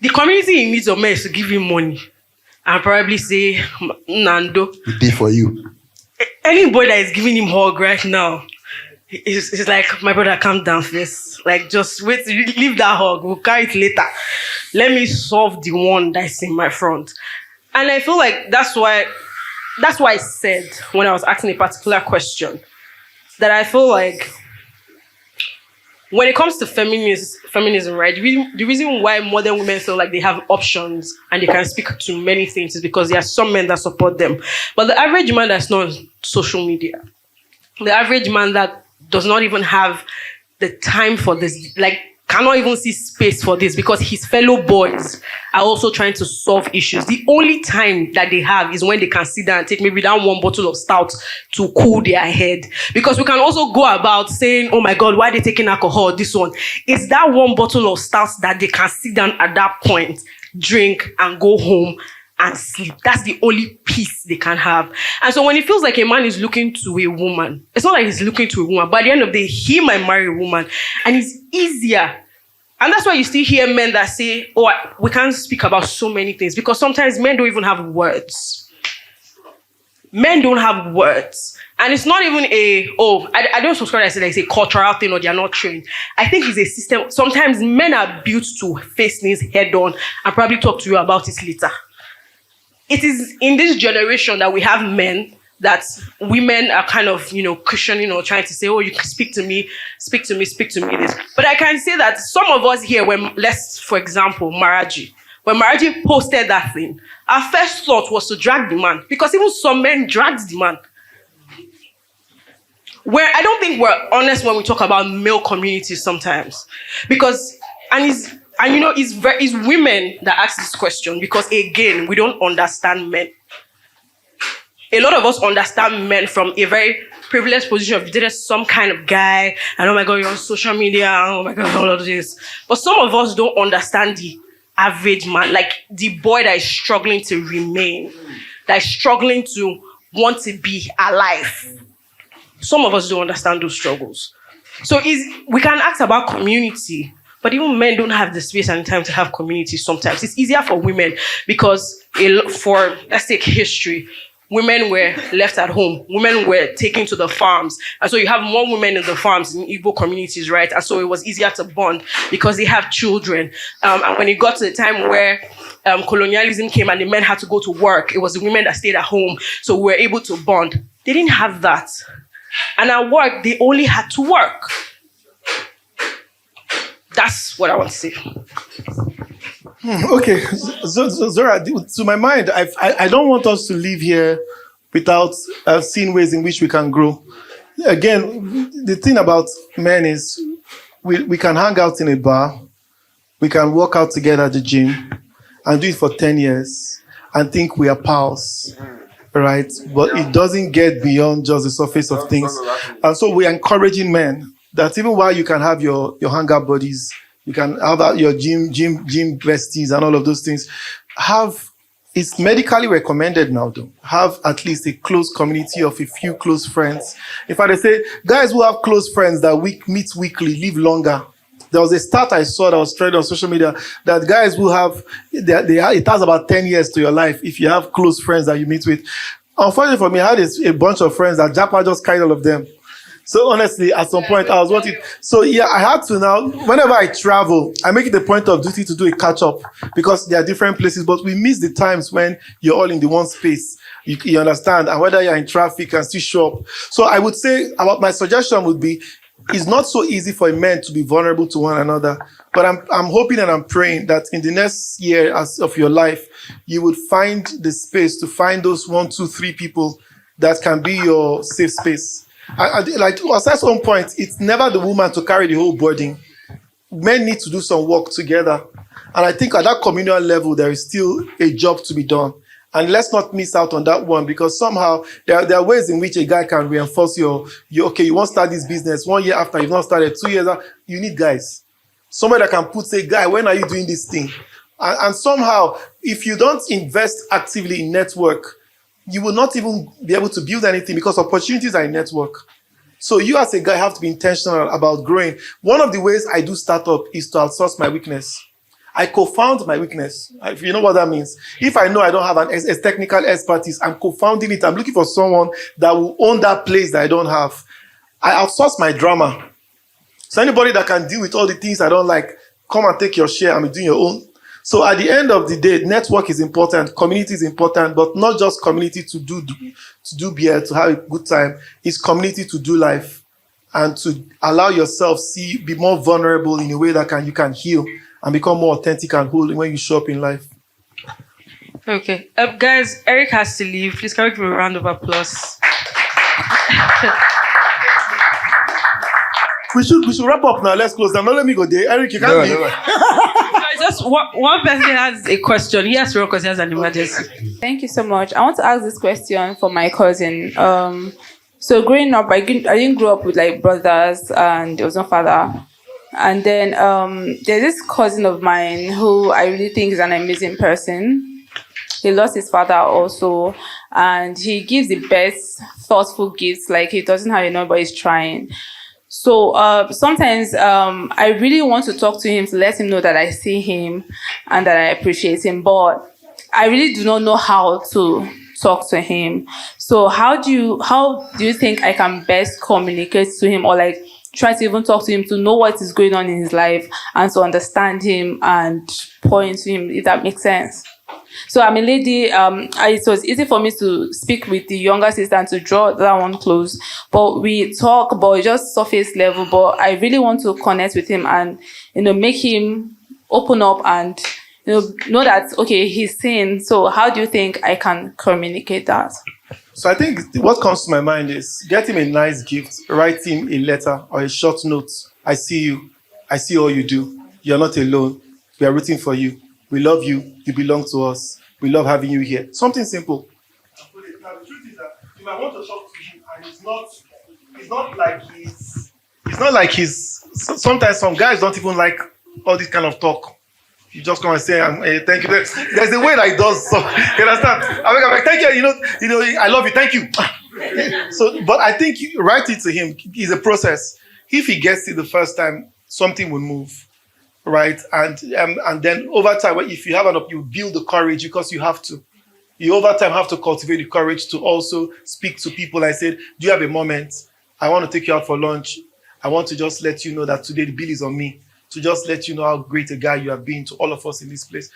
[SPEAKER 4] The community in needs of men is to give him money and probably say, Nando.
[SPEAKER 3] It be for you.
[SPEAKER 4] Anybody that is giving him hug right now, it's like, my brother, calm down first. Like, just wait, leave that hug. We'll carry it later. Let me solve the one that's in my front. And I feel like that's why I said when I was asking a particular question that I feel like when it comes to feminism, right, the reason why modern women feel like they have options and they can speak to many things is because there are some men that support them. But the average man that's not on social media, the average man that does not even have the time for this, like cannot even see space for this because his fellow boys are also trying to solve issues. The only time that they have is when they can sit down and take maybe that one bottle of stout to cool their head. Because we can also go about saying, oh my God, why are they taking alcohol? This one. It's that one bottle of stout that they can sit down at that point, drink and go home and sleep. That's the only peace they can have. And so when it feels like a man is looking to a woman, it's not like he's looking to a woman, but at the end of the day, he might marry a woman and it's easier. And that's why you still hear men that say, oh, we can't speak about so many things because sometimes men don't even have words. Men don't have words. And it's not even I don't subscribe to say like it's a cultural thing or they are not trained. I think it's a system. Sometimes men are built to face things head on and probably talk to you about it later. It is in this generation that we have men that women are kind of, cushioning or trying to say, oh, you can speak to me this. But I can say that some of us here, for example, Maraji, when Maraji posted that thing, our first thought was to drag the man because even some men dragged the man. Where I don't think we're honest when we talk about male communities sometimes. Because, it's women that ask this question because, again, we don't understand men. A lot of us understand men from a very privileged position of dating some kind of guy, and oh my God, you're on social media, oh my God, all of this. But some of us don't understand the average man, like the boy that is struggling to remain, that is struggling to want to be alive. Some of us don't understand those struggles. So we can ask about community, but even men don't have the space and time to have community sometimes. It's easier for women because let's take history. Women were left at home. Women were taken to the farms. And so you have more women in the farms in Igbo communities, right? And so it was easier to bond because they have children. And when it got to the time where colonialism came and the men had to go to work, it was the women that stayed at home. So we were able to bond. They didn't have that. And at work, they only had to work. That's what I want to say.
[SPEAKER 1] Okay, Zora, to my mind, I don't want us to leave here without seeing ways in which we can grow. Again, the thing about men is we can hang out in a bar, we can work out together at the gym and do it for 10 years and think we are pals, right? But it doesn't get beyond just the surface of things. And so we're encouraging men that even while you can have your hangout buddies, you can have your gym besties and all of those things. It's medically recommended now, though. Have at least a close community of a few close friends. In fact, they say guys who have close friends that meet weekly live longer. There was a stat I saw that was trending on social media that guys who it has about 10 years to your life if you have close friends that you meet with. Unfortunately for me, I had a bunch of friends that Japa just carried all of them. So honestly, at some point, I was wanting. So yeah, I had to now, whenever I travel, I make it a point of duty to do a catch up because there are different places, but we miss the times when you're all in the one space. You understand? And whether you're in traffic and still show up. So I would say my suggestion would be, it's not so easy for men to be vulnerable to one another, but I'm hoping and I'm praying that in the next year of your life, you would find the space to find those 1, 2, 3 people that can be your safe space. Like at some point, it's never the woman to carry the whole burden. men need to do some work together. And I think at that communal level, there is still a job to be done. And let's not miss out on that one, because somehow there are ways in which a guy can reinforce you want to start this business 1 year after you've not started, 2 years after. You need guys. Somebody that can say, guy, when are you doing this thing? And somehow, if you don't invest actively in network, you will not even be able to build anything, because opportunities are in network. So you as a guy have to be intentional about growing. One of the ways I do startup is to outsource my weakness. I co-found my weakness. If you know what that means. If I know I don't have a technical expertise, I'm co-founding it. I'm looking for someone that will own that place that I don't have. I outsource my drama. So anybody that can deal with all the things I don't like, come and take your share and be doing your own. So at the end of the day, network is important, community is important, but not just community to do beer, to have a good time. It's community to do life and to allow yourself be more vulnerable in a way that you can heal and become more authentic and whole when you show up in life.
[SPEAKER 4] Okay. Guys, Eric has to leave. Please can we give him a round of applause?
[SPEAKER 1] We should wrap up now. Let's close down. Now let me go there. Eric, you can't leave.
[SPEAKER 4] No. Just one person has a question. He has to run because he has an emergency.
[SPEAKER 7] Thank you so much. I want to ask this question for my cousin. So growing up, I didn't grow up with like brothers, and there was no father. And then there's this cousin of mine who I really think is an amazing person. He lost his father also, and he gives the best thoughtful gifts. Like, he doesn't have enough, but he's trying. So sometimes I really want to talk to him to let him know that I see him and that I appreciate him, but I really do not know how to talk to him. So how do you think I can best communicate to him, or like try to even talk to him to know what is going on in his life and to understand him and point to him, if that makes sense? So I'm a lady. It was easy for me to speak with the younger sister and to draw that one close. But we talk, but just surface level. But I really want to connect with him and, make him open up and, know that, okay, he's seen. So how do you think I can communicate that?
[SPEAKER 1] So I think what comes to my mind is get him a nice gift, write him a letter or a short note. I see you. I see all you do. You're not alone. We are rooting for you. We love you. You belong to us. We love having you here. Something simple. Now, the truth is that you might want to talk to him, and it's not like he's. Sometimes some guys don't even like all this kind of talk. You just come and say, thank you. There's a way that he does. So, you understand? I'm like, thank you. I love you. Thank you. So, but I think you write it to him. It's a process. If he gets it the first time, something will move. Right, and then over time, if you have you build the courage, because you have to. You over time have to cultivate the courage to also speak to people. I said, do you have a moment? I want to take you out for lunch. I want to just let you know that today the bill is on me. To just let you know how great a guy you have been to all of us in this place.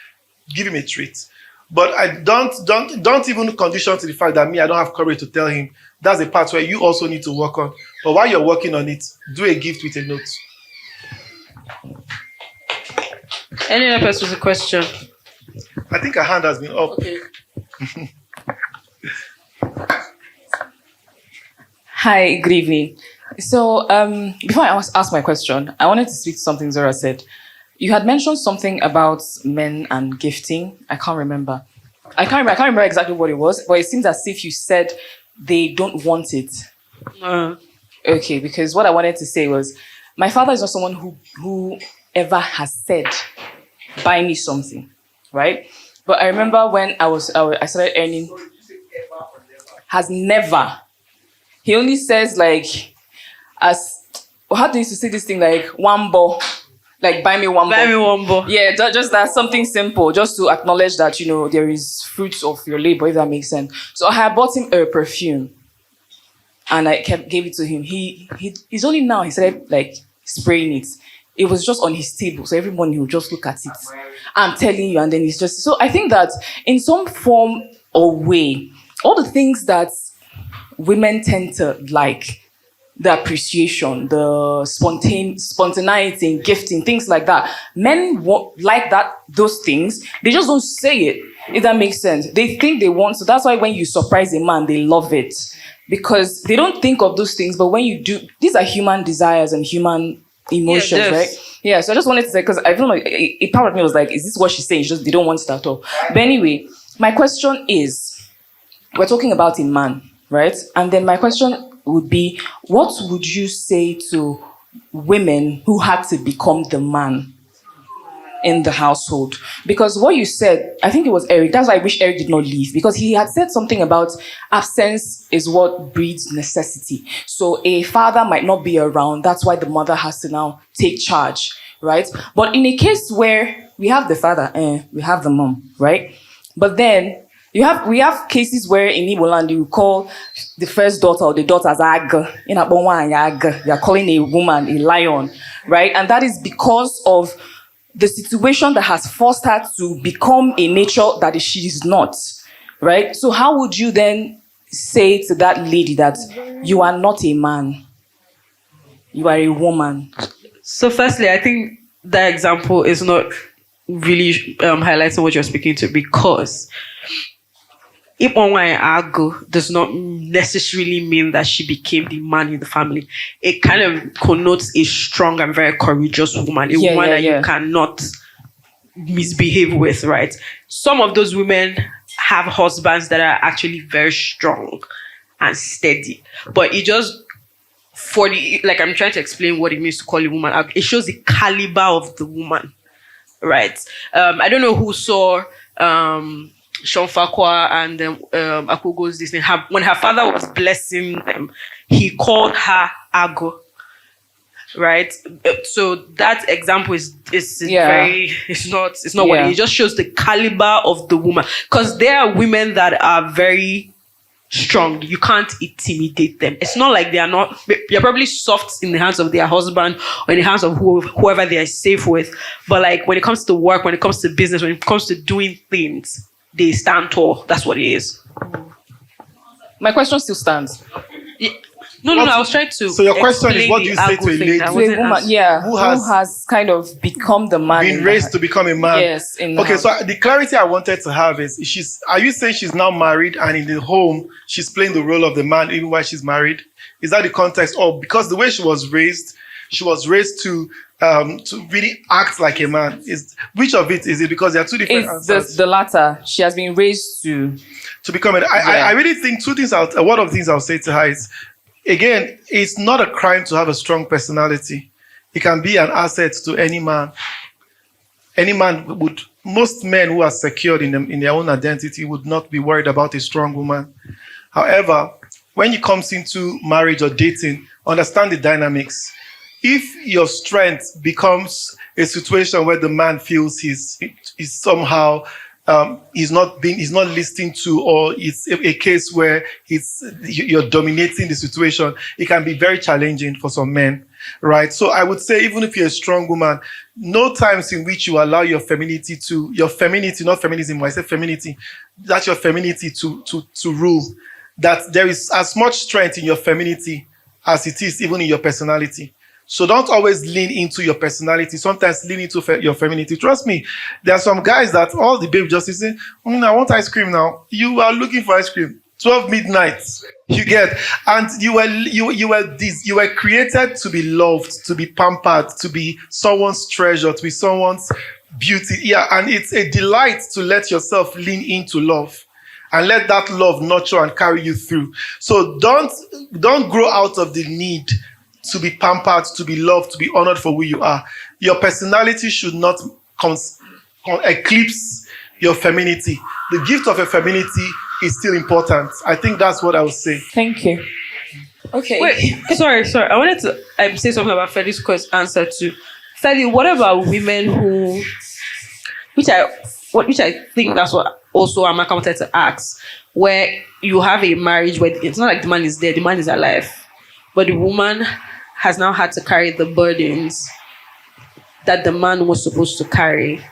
[SPEAKER 1] Give him a treat. But I don't even condition to the fact that I don't have courage to tell him. That's a part where you also need to work on. But while you're working on it, do a gift with a note.
[SPEAKER 4] Any other person with a question?
[SPEAKER 1] I think a hand has been up.
[SPEAKER 4] Okay.
[SPEAKER 8] Hi, good evening. So before I ask my question, I wanted to speak to something Zora said. You had mentioned something about men and gifting. I can't remember exactly what it was, but it seems as if you said they don't want it. Okay, because what I wanted to say was, my father is not someone who ever has said, buy me something, right? But I remember when I started earning, has never. He only says how do you say this thing, like one ball, like buy me one ball. Yeah, just that, something simple, just to acknowledge that, there is fruits of your labor, if that makes sense. So I had bought him a perfume and I gave it to him. He's only now, he started spraying it. It was just on his table. So every morning he would just look at it. I'm telling you. And then so I think that in some form or way, all the things that women tend to like, the appreciation, the spontaneity in gifting, things like that. Men like those things. They just don't say it, if that makes sense. They think they want. So that's why when you surprise a man, they love it. Because they don't think of those things. But when you do, these are human desires and human emotions, right? Yeah, so I just wanted to say, because I feel like a part of me was like, is this what she's saying? It's just they don't want it at all. But anyway, my question is, we're talking about a man, right? And then my question would be, what would you say to women who had to become the man in the household? Because what you said, I think it was Eric, that's why I wish Eric did not leave, because he had said something about absence is what breeds necessity. So a father might not be around, that's why the mother has to now take charge, right? But in a case where we have the father and we have the mom, right? But then we have cases where in Igbo land you call the first daughter or the daughters Ag. In Abonwa Ag. You're calling a woman a lion, right? And that is because of the situation that has forced her to become a nature that she is not, right? So how would you then say to that lady that you are not a man, you are a woman?
[SPEAKER 4] So firstly, I think that example is not really highlighting what you're speaking to, because Iponwa Ago does not necessarily mean that she became the man in the family. It kind of connotes a strong and very courageous woman, a woman that you cannot misbehave with, right? Some of those women have husbands that are actually very strong and steady, but it just, like I'm trying to explain what it means to call a woman out. It shows the caliber of the woman, right? I don't know who saw Sean Fakwa and Akugo's this thing. When her father was blessing them, he called her Ago, right? So that example is very, it's not what it just shows the caliber of the woman, because there are women that are very strong. You can't intimidate them. It's not like they're probably soft in the hands of their husband or in the hands of whoever they are safe with, but like when it comes to work, when it comes to business, when it comes to doing things, they stand tall. That's what it is.
[SPEAKER 8] My question still stands.
[SPEAKER 4] Yeah. No, I was trying to.
[SPEAKER 1] So your question is, what do you say to a lady
[SPEAKER 8] to a woman, who has kind of become the man,
[SPEAKER 1] been raised to become a man?
[SPEAKER 8] Yes.
[SPEAKER 1] Okay, so the clarity I wanted to have is, are you saying she's now married and in the home she's playing the role of the man even while she's married? Is that the context? Or because the way she was raised to really act like a man? Which of it is it? Because there are two different answers.
[SPEAKER 8] The latter. She has been raised to
[SPEAKER 1] become a. I really think two things. One of the things I'll say to her is, again, it's not a crime to have a strong personality. It can be an asset to any man. Any man would. Most men who are secured in their own identity would not be worried about a strong woman. However, when it comes into marriage or dating, understand the dynamics. If your strength becomes a situation where the man feels he's somehow he's not listening to, or it's a case where you're dominating the situation, it can be very challenging for some men, right? So I would say, even if you're a strong woman, no times in which you allow not feminism, when I say femininity, that's your femininity to rule. That there is as much strength in your femininity as it is even in your personality. So don't always lean into your personality. Sometimes lean into your femininity. Trust me, there are some guys that all the babe just is saying, I want ice cream now. You are looking for ice cream. 12 midnight, you get. And you were created to be loved, to be pampered, to be someone's treasure, to be someone's beauty. Yeah, and it's a delight to let yourself lean into love and let that love nurture and carry you through. So don't grow out of the need to be pampered, to be loved, to be honored for who you are. Your personality should not eclipse your femininity. The gift of your femininity is still important. I think that's what I would say.
[SPEAKER 8] Thank you. Okay.
[SPEAKER 4] Wait, sorry. I wanted to say something about Fedi's answer too. Fedi, what about women who, which I think that's what also Amaka wanted to ask, where you have a marriage where it's not like the man is there, the man is alive, but the woman has now had to carry the burdens that the man was supposed to carry,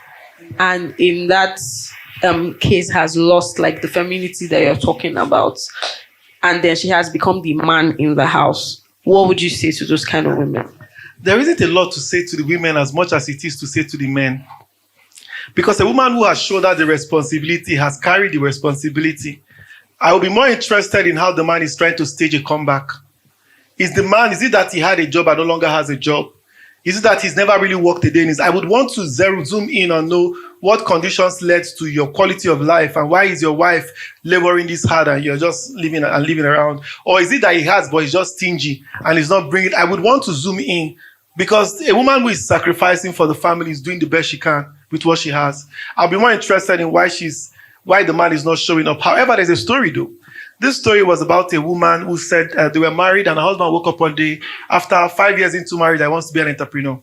[SPEAKER 4] and in that case has lost like the femininity that you're talking about, and then she has become the man in the house. What would you say to those kind of women?
[SPEAKER 1] There isn't a lot to say to the women as much as it is to say to the men. Because a woman who has shouldered the responsibility has carried the responsibility. I will be more interested in how the man is trying to stage a comeback. Is it that he had a job and no longer has a job? Is it that he's never really worked a day in his? I would want to zoom in and know what conditions led to your quality of life, and why is your wife laboring this hard and you're just living around? Or is it that he has, but he's just stingy and he's not bringing? I would want to zoom in, because a woman who is sacrificing for the family is doing the best she can with what she has. I'll be more interested in why the man is not showing up. However, there's a story though. This story was about a woman who said they were married, and her husband woke up one day after 5 years into marriage, I wants to be an entrepreneur.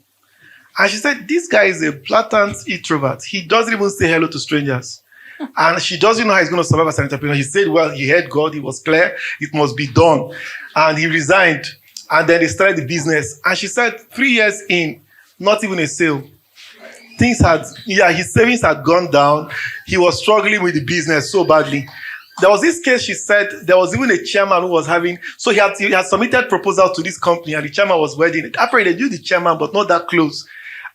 [SPEAKER 1] And she said, this guy is a blatant introvert. He doesn't even say hello to strangers. And she doesn't know how he's going to survive as an entrepreneur. He said, well, he heard God. He was clear. It must be done. And he resigned. And then they started the business. And she said, 3 years in, not even a sale. His savings had gone down. He was struggling with the business so badly. There was this case, she said, there was even a chairman who was having, so he had submitted proposal to this company, and the chairman was wedding. Apparently, they knew the chairman, but not that close.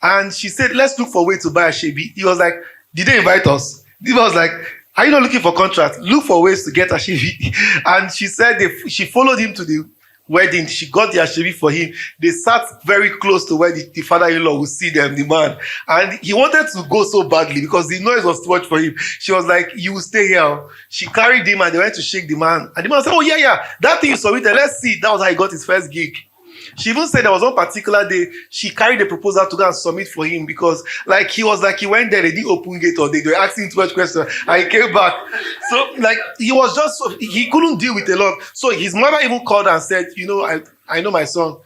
[SPEAKER 1] And she said, let's look for a way to buy a Shebi. He was like, did they invite us? He was like, are you not looking for contracts? Look for ways to get a Shebi. And she said she followed him to the wedding. She got the Ashebi for him. They sat very close to where the father-in-law would see them, the man. And he wanted to go so badly because the noise was too much for him. She was like, you will stay here. She carried him and they went to shake the man. And the man said, oh, yeah, that thing you submitted, let's see. That was how he got his first gig. She even said there was one particular day she carried the proposal to go and submit for him because he went there, they didn't open gate, or they were asking too much questions, and he came back. So he couldn't deal with a lot. So his mother even called and said, I know my son,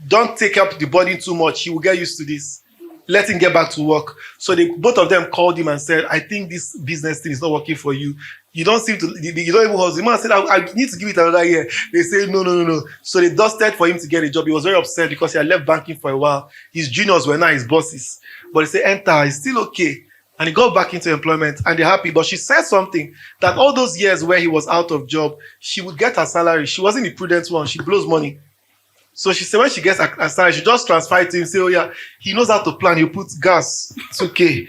[SPEAKER 1] don't take up the burden too much. He will get used to this. Let him get back to work. So both of them called him and said, I think this business thing is not working for you. You don't even hustle. The man said, I need to give it another year. They said, no. So they dusted for him to get a job. He was very upset because he had left banking for a while. His juniors were now his bosses. But they said, enter, it's still okay. And he got back into employment and they're happy. But she said something that all those years where he was out of job, she would get her salary. She wasn't the prudent one. She blows money. So she said when she gets her salary, she just transfer it to him, say, oh yeah, he knows how to plan. He puts gas. It's okay.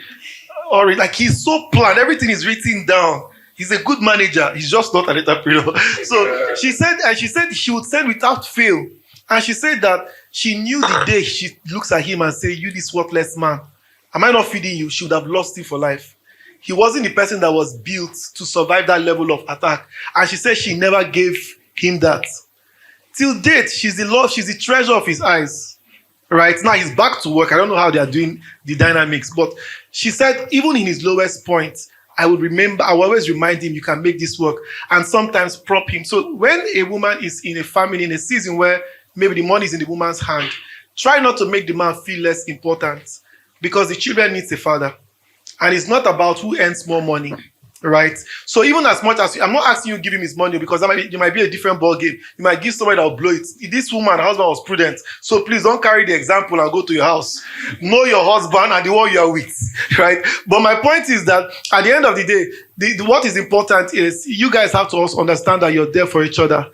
[SPEAKER 1] Or he's so planned. Everything is written down. He's a good manager. He's just not an entrepreneur. So she said she would send without fail. And she said that she knew the day she looks at him and say, you this worthless man, am I not feeding you? She would have lost him for life. He wasn't the person that was built to survive that level of attack. And she said she never gave him that. Till date, she's the treasure of his eyes. Right? Now he's back to work. I don't know how they are doing the dynamics. But she said even in his lowest point, I will always remind him, you can make this work, and sometimes prop him. So when a woman is in a family, in a season where maybe the money is in the woman's hand, try not to make the man feel less important, because the children needs a father. And it's not about who earns more money, right? So even as much as, I'm not asking you to give him his money, because it might be a different ball game. You might give somebody that will blow it. This woman, her husband was prudent. So please don't carry the example and go to your house. Know your husband and the one you are with, right? But my point is that at the end of the day, what is important is you guys have to also understand that you're there for each other.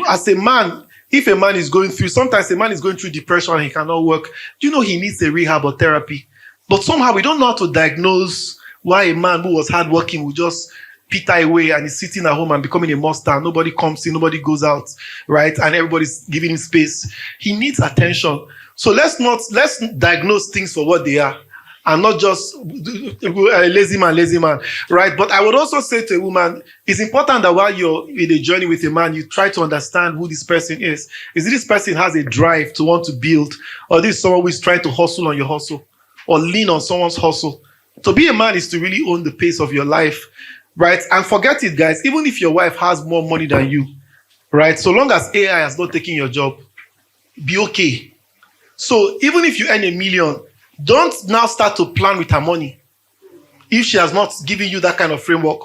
[SPEAKER 1] As a man, if a man is going through, sometimes a man is going through depression and he cannot work, he needs a rehab or therapy. But somehow we don't know how to diagnose why a man who was hardworking will just peter away and is sitting at home and becoming a monster. Nobody comes in, nobody goes out, right? And everybody's giving him space. He needs attention. So let's diagnose things for what they are and not just lazy man, right? But I would also say to a woman, it's important that while you're in a journey with a man, you try to understand who this person is. Is it this person has a drive to want to build, or this is someone who is trying to hustle on your hustle or lean on someone's hustle? To be a man is to really own the pace of your life, right? And forget it, guys, even if your wife has more money than you, right? So long as AI has not taken your job, be okay. So even if you earn $1 million, don't now start to plan with her money if she has not given you that kind of framework.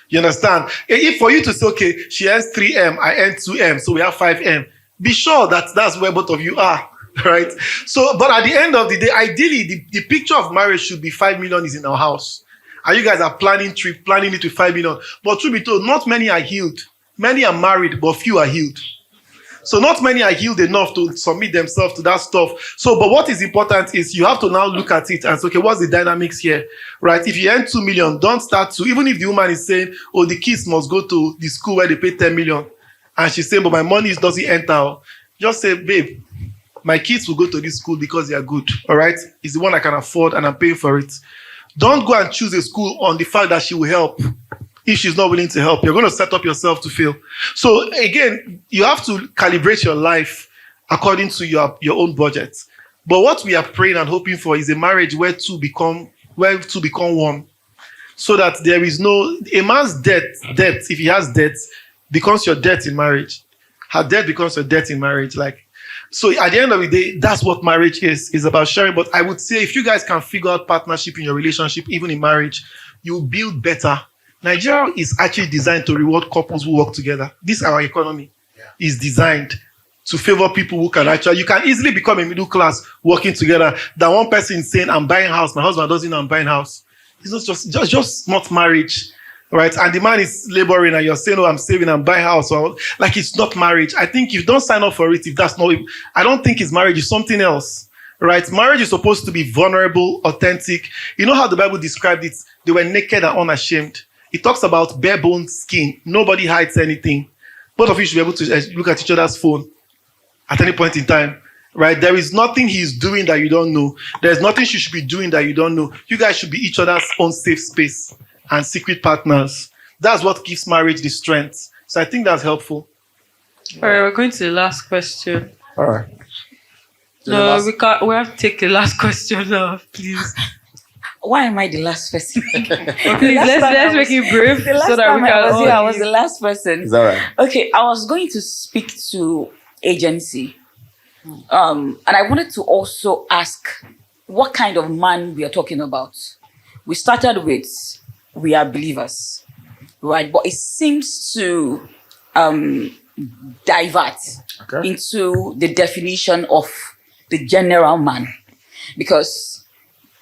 [SPEAKER 1] You understand? If for you to say, okay, she earns 3M, I earn 2M, so we have 5M, be sure that that's where both of you are. Right? So, but at the end of the day, ideally, the picture of marriage should be 5 million is in our house. And you guys are planning it with 5 million. But truth be told, not many are healed. Many are married, but few are healed. So not many are healed enough to submit themselves to that stuff. So, but what is important is you have to now look at it and say, okay, what's the dynamics here? Right? If you earn 2 million, don't start to, even if the woman is saying, oh, the kids must go to the school where they pay 10 million. And she's saying, but my money doesn't enter. Just say, babe, my kids will go to this school because they are good. All right. It's the one I can afford and I'm paying for it. Don't go and choose a school on the fact that she will help. If she's not willing to help, you're going to set up yourself to fail. So again, you have to calibrate your life according to your own budget. But what we are praying and hoping for is a marriage where two become one. So that there is a man's debt, if he has debt, becomes your debt in marriage. Her debt becomes your debt in marriage. So at the end of the day, that's what marriage is about sharing. But I would say if you guys can figure out partnership in your relationship, even in marriage, you build better. Nigeria is actually designed to reward couples who work together. This our economy is designed to favor people who can you can easily become a middle class working together than one person saying, I'm buying a house, my husband doesn't know I'm buying a house. It's not just not marriage, right? And the man is laboring and you're saying, oh, I'm saving, I'm buying a house. It's not marriage. I think if you don't sign up for it, I don't think it's marriage, it's something else. Right? Marriage is supposed to be vulnerable, authentic. You know how the Bible described it? They were naked and unashamed. It talks about bare bone skin. Nobody hides anything. Both of you should be able to look at each other's phone at any point in time. Right? There is nothing he's doing that you don't know. There's nothing she should be doing that you don't know. You guys should be each other's own safe space and secret partners. That's what gives marriage the strength. So I think that's helpful.
[SPEAKER 4] All right, we're going to the last question.
[SPEAKER 3] All right.
[SPEAKER 4] No, we can't. We have to take the last question now, please.
[SPEAKER 9] Why am I the last person?
[SPEAKER 4] Please, let's make it brief
[SPEAKER 9] The last
[SPEAKER 4] so that
[SPEAKER 9] time
[SPEAKER 4] we can.
[SPEAKER 9] I was here, I was the last person.
[SPEAKER 3] Is that right?
[SPEAKER 9] Okay, I was going to speak to agency. And I wanted to also ask what kind of man we are talking about. We started with we are believers, right? But it seems to divert into the definition of the general man. Because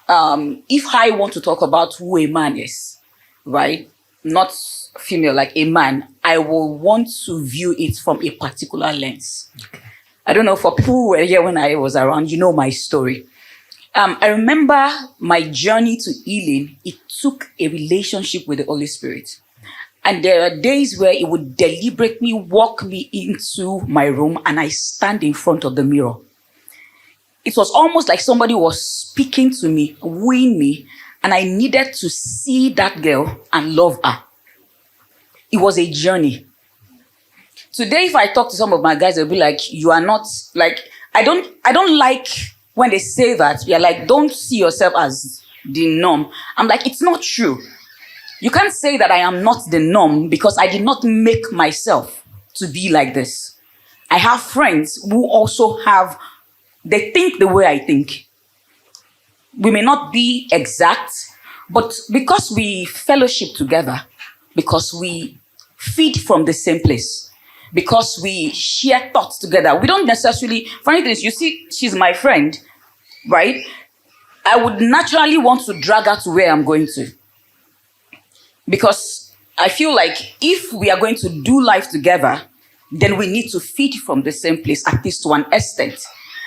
[SPEAKER 9] if I want to talk about who a man is, right? Not female, like a man, I will want to view it from a particular lens. I don't know, for people who were here when I was around, you know my story. I remember my journey to healing, it took a relationship with the Holy Spirit. And there are days where it would deliberately walk me into my room and I stand in front of the mirror. It was almost like somebody was speaking to me, wooing me, and I needed to see that girl and love her. It was a journey. Today, if I talk to some of my guys, they'll be like, you are not, like, I don't like when they say that. You're like, don't see yourself as the norm. I'm like, it's not true. You can't say that I am not the norm because I did not make myself to be like this. I have friends who also they think the way I think. We may not be exact, but because we fellowship together, because we feed from the same place, because we share thoughts together, we don't necessarily, funny thing is, you see, she's my friend, right? I would naturally want to drag her to where I'm going to. Because I feel like if we are going to do life together, then we need to feed from the same place, at least to an extent.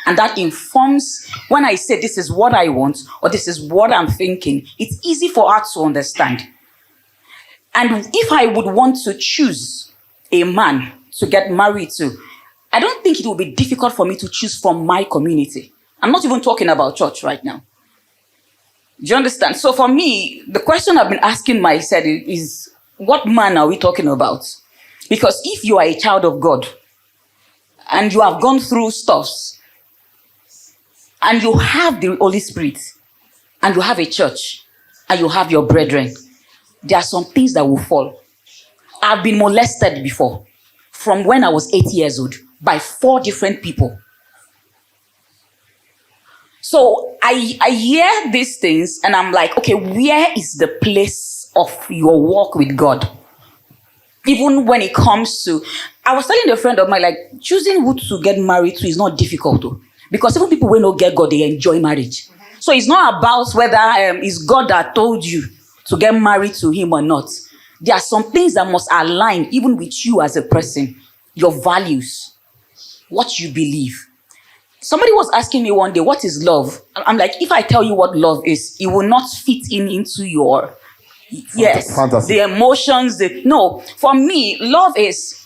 [SPEAKER 9] And that informs when I say this is what I want or this is what I'm thinking, it's easy for her to understand. And if I would want to choose a man to get married to, I don't think it will be difficult for me to choose from my community. I'm not even talking about church right now. Do you understand? So for me, the question I've been asking myself is, what man are we talking about? Because if you are a child of God and you have gone through stuffs and you have the Holy Spirit and you have a church and you have your brethren, there are some things that will fall. I've been molested before from when I was 8 years old by 4 different people. So I hear these things and I'm like, okay, where is the place of your walk with God? Even when it comes to, I was telling a friend of mine, like, choosing who to get married to is not difficult though. Because even people who don't get God, they enjoy marriage. So it's not about whether it's God that told you to get married to him or not. There are some things that must align even with you as a person, your values, what you believe. Somebody was asking me one day, what is love? I'm like, if I tell you what love is, it will not fit into your, fantasy. The emotions. No, for me, love is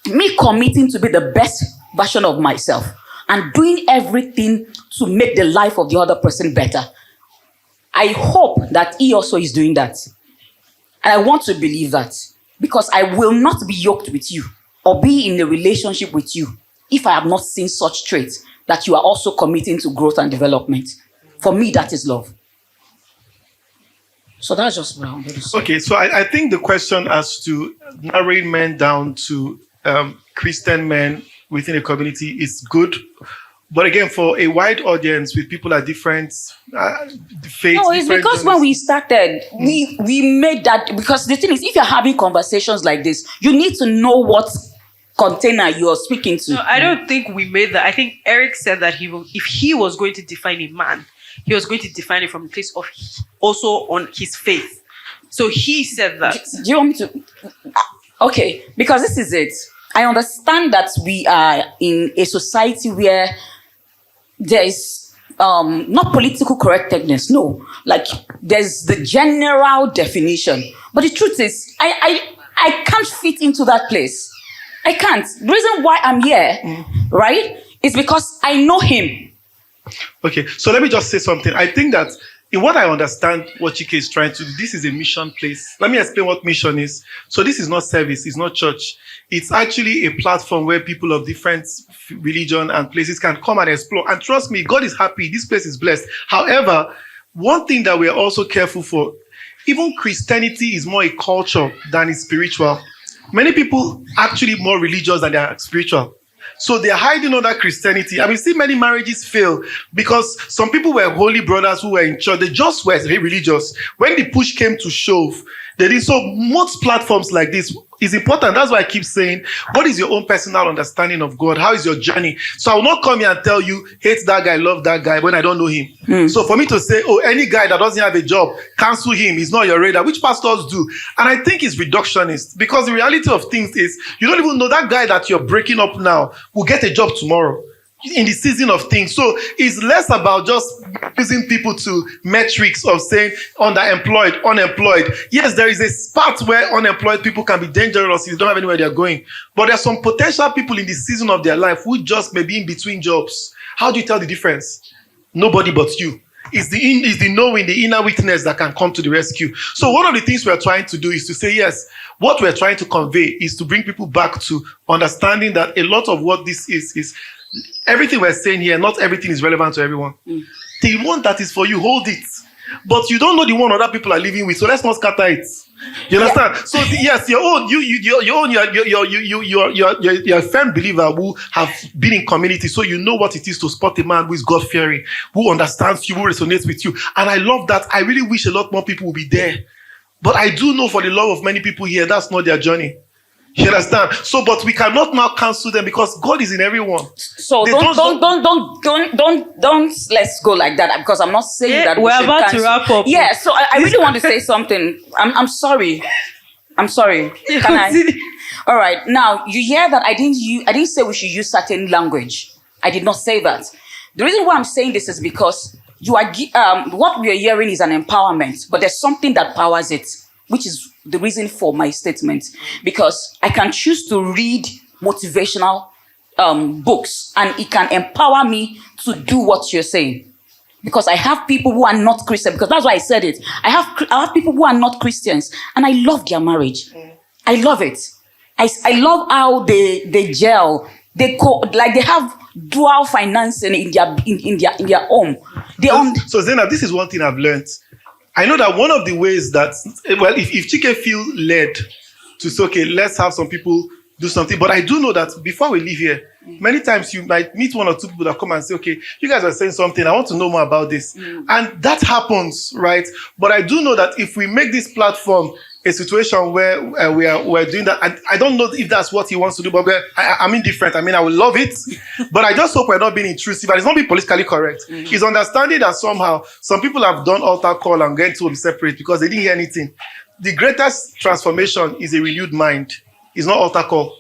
[SPEAKER 9] me committing to be the best version of myself. and doing everything to make the life of the other person better. I hope that he also is doing that. And I want to believe that, because I will not be yoked with you or be in a relationship with you if I have not seen such traits that you are also committing to growth and development. For me, that is love. So that's just what I wanted to say.
[SPEAKER 1] Okay, so I think the question as to narrowing men down to Christian men within a community is good. But again, for a wide audience with people at different faiths.
[SPEAKER 9] No, it's because when we started, we made that, because the thing is, if you're having conversations like this, you need to know what container you're speaking to.
[SPEAKER 4] No, I don't think we made that. I think Eric said that if he was going to define a man, he was going to define it from the place of also on his faith. So he said that.
[SPEAKER 9] Do you want me to? Okay, because this is it. I understand that we are in a society where there is not political correctness, no. Like, there's the general definition. But the truth is, I can't fit into that place. I can't. The reason why I'm here, right, is because I know him.
[SPEAKER 1] Okay, so let me just say something. I think that in what I understand what Chike is trying to do, this is a mission place. Let me explain what mission is. So this is not service, it's not church. It's actually a platform where people of different religion and places can come and explore. And trust me, God is happy. This place is blessed. However, one thing that we are also careful for, even Christianity is more a culture than it's spiritual. Many people actually more religious than they are spiritual. So they're hiding under Christianity. I mean, see many marriages fail because some people were holy brothers who were in church. They just were religious. When the push came to shove, they did. So most platforms like this is important. That's why I keep saying, what is your own personal understanding of God? How is your journey? So I will not come here and tell you, hate that guy, love that guy, when I don't know him. So for me to say, oh, any guy that doesn't have a job, cancel him, he's not your radar, which pastors do. And I think it's reductionist, because the reality of things is, you don't even know that guy that you're breaking up now will get a job tomorrow in the season of things. So it's less about just using people to metrics of saying underemployed, unemployed. Yes, there is a part where unemployed people can be dangerous if you don't have anywhere they're going. But there's some potential people in the season of their life who just may be in between jobs. How do you tell the difference? Nobody but you. It's the knowing, the inner witness that can come to the rescue. So one of the things we're trying to do is to say, yes, what we're trying to convey is to bring people back to understanding that a lot of what this is everything we're saying here, not everything is relevant to everyone. The one that is for you, hold it. But you don't know the one other people are living with, so let's not scatter it. You understand? Yeah. So yes, you're a firm believer who have been in community, so you know what it is to spot a man who is God-fearing, who understands you, who resonates with you. And I love that. I really wish a lot more people would be there. But I do know for the love of many people here, that's not their journey. You understand? So, but we cannot now cancel them because God is in everyone.
[SPEAKER 9] So don't let's go like that, because I'm not saying that
[SPEAKER 4] we're about to wrap up.
[SPEAKER 9] Yeah, so I really want to say something. I'm sorry. Can I? All right. Now you hear that I didn't say we should use certain language. I did not say that. The reason why I'm saying this is because you are what we are hearing is an empowerment, but there's something that powers it, which is the reason for my statement, because I can choose to read motivational books and it can empower me to do what you're saying. Because I have people who are not Christian, because that's why I said it. I have people who are not Christians and I love their marriage. I love it. I love how they gel. They have dual financing in their home.
[SPEAKER 1] So Zainab, this is one thing I've learned. I know that one of the ways that, well, if Chike feel led to say, okay, let's have some people do something. But I do know that before we leave here, many times you might meet one or two people that come and say, okay, you guys are saying something, I want to know more about this. And that happens, right? But I do know that if we make this platform a situation where we're doing that, I don't know if that's what he wants to do, but I'm indifferent. I mean, I would love it, but I just hope we're not being intrusive and it's not being politically correct. It's understanding that somehow some people have done altar call and going to be separate because they didn't hear anything. The greatest transformation is a renewed mind. It's not altar call.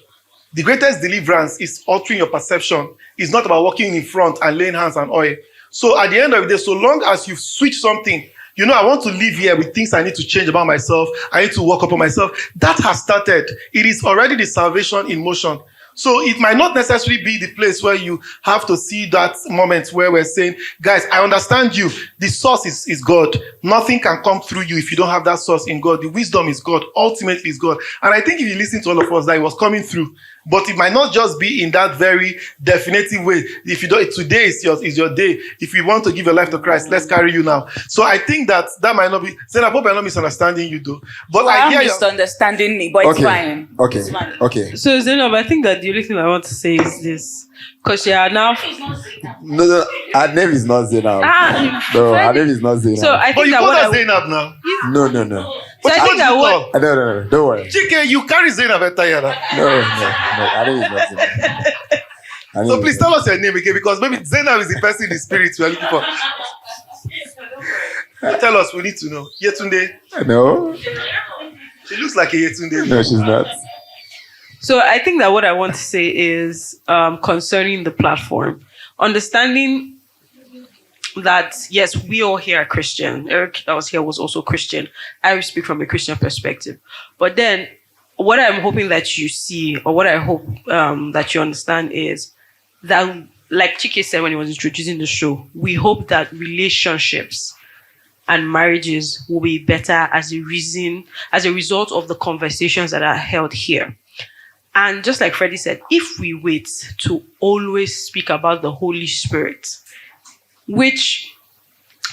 [SPEAKER 1] The greatest deliverance is altering your perception. It's not about walking in front and laying hands on oil. So at the end of the day, so long as you switch something, you know, I want to live here with things I need to change about myself. I need to work upon myself. That has started. It is already the salvation in motion. So it might not necessarily be the place where you have to see that moment where we're saying, guys, I understand you. The source is God. Nothing can come through you if you don't have that source in God. The wisdom is God. Ultimately is God. And I think if you listen to all of us, that it was coming through. But it might not just be in that very definitive way. If you don't, today is your day. If you want to give your life to Christ, let's carry you now. So I think that might not be. Then I hope I'm not misunderstanding you, though. But
[SPEAKER 9] I'm misunderstanding me, but it's fine.
[SPEAKER 3] Okay.
[SPEAKER 9] It's fine.
[SPEAKER 3] Okay.
[SPEAKER 4] So Zainab, I think that the only thing I want to say is this. Because you are now.
[SPEAKER 3] No, her name is not Zainab. No, her name is not Zainab.
[SPEAKER 4] So I
[SPEAKER 1] but
[SPEAKER 4] think
[SPEAKER 1] you
[SPEAKER 4] that
[SPEAKER 1] call
[SPEAKER 4] what
[SPEAKER 1] her Zainab now.
[SPEAKER 3] No.
[SPEAKER 4] So I think that what.
[SPEAKER 3] No, don't worry.
[SPEAKER 1] Chike, you carry Zainab at Tayana.
[SPEAKER 3] No, her name is not Zainab.
[SPEAKER 1] So please tell us your name again, because maybe Zainab is the person in the spirit we are looking for. Tell us, we need to know. Yetunde?
[SPEAKER 3] No.
[SPEAKER 1] She looks like a Yetunde.
[SPEAKER 3] No, she's not.
[SPEAKER 4] So I think that what I want to say is concerning the platform, understanding that, yes, we all here are Christian. Eric that was here was also Christian. I will speak from a Christian perspective. But then what I'm hoping that you see, or what I hope that you understand is that, like Chike said when he was introducing the show, we hope that relationships and marriages will be better as a result of the conversations that are held here. And just like Freddie said, if we wait to always speak about the Holy Spirit, which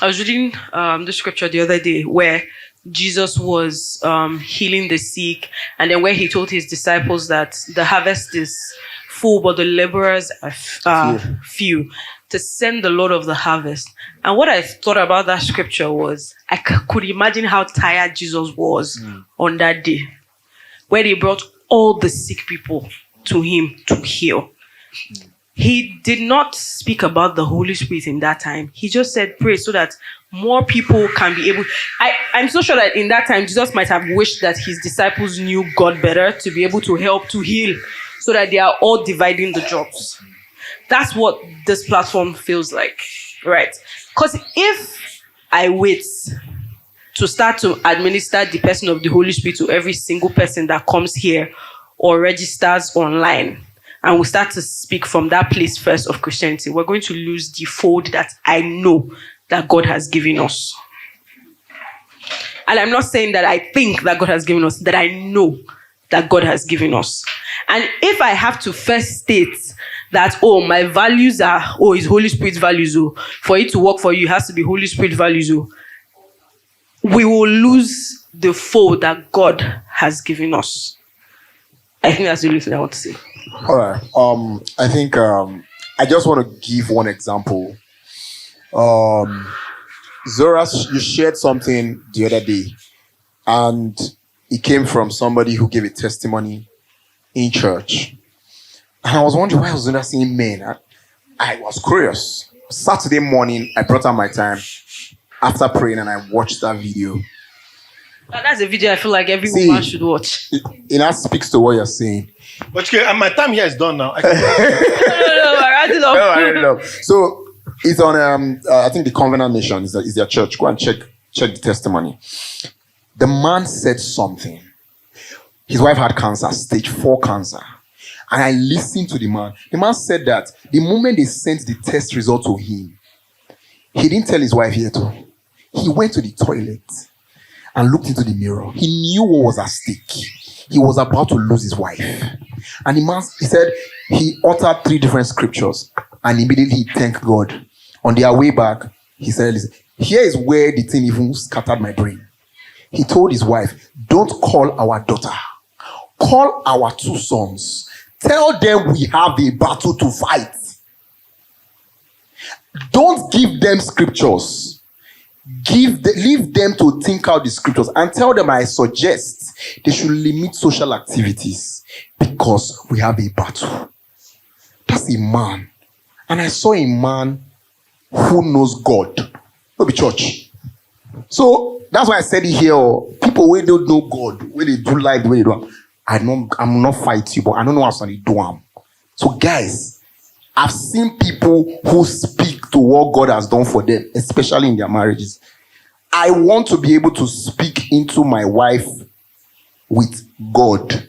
[SPEAKER 4] I was reading the scripture the other day where Jesus was healing the sick, and then where he told his disciples that the harvest is full, but the laborers are few, to send the Lord of the harvest. And what I thought about that scripture was, I could imagine how tired Jesus was on that day, where they brought all the sick people to him to heal. He did not speak about the Holy Spirit in that time. He just said, pray so that more people can be able. I'm so sure that in that time, Jesus might have wished that his disciples knew God better to be able to help to heal, so that they are all dividing the jobs. That's what this platform feels like, right? Because if I wait to start to administer the person of the Holy Spirit to every single person that comes here or registers online, and we start to speak from that place first of Christianity, we're going to lose the fold that I know that God has given us. And I'm not saying that I think that God has given us, that I know that God has given us. And if I have to first state that, my values are, it's Holy Spirit values, for it to work for you, it has to be Holy Spirit values, we will lose the fold that God has given us. I think that's the only thing I want to say.
[SPEAKER 3] All right. I think I just want to give one example. Zora, you shared something the other day, and it came from somebody who gave a testimony in church. And I was wondering, why was Zora saying men? I was curious. Saturday morning, I brought out my time after praying, and I watched that video.
[SPEAKER 4] That's a video I feel like every woman should watch.
[SPEAKER 3] It speaks to what you're saying.
[SPEAKER 1] But my time here is done now.
[SPEAKER 4] No, I
[SPEAKER 3] don't know. So it's on, I think the Covenant Nation is their church. Go and check the testimony. The man said something. His wife had cancer, stage 4 cancer. And I listened to the man. The man said that the moment they sent the test result to him, he didn't tell his wife yet. He went to the toilet and looked into the mirror. He knew what was at stake. He was about to lose his wife. And the man, he said, he uttered 3 different scriptures, and immediately he thanked God. On their way back, he said, listen, here is where the thing even scattered my brain. He told his wife, don't call our daughter. Call our 2 sons. Tell them we have a battle to fight. Don't give them scriptures. Leave them to think out the scriptures, and tell them I suggest they should limit social activities because we have a battle. That's a man. And I saw a man who knows God. Not be church. So that's why I said it here. People who don't know God, when they do life the way they do, I'm not fighting you, but I don't know how to do them. So guys, I've seen people who speak to what God has done for them, especially in their marriages. I want to be able to speak into my wife with God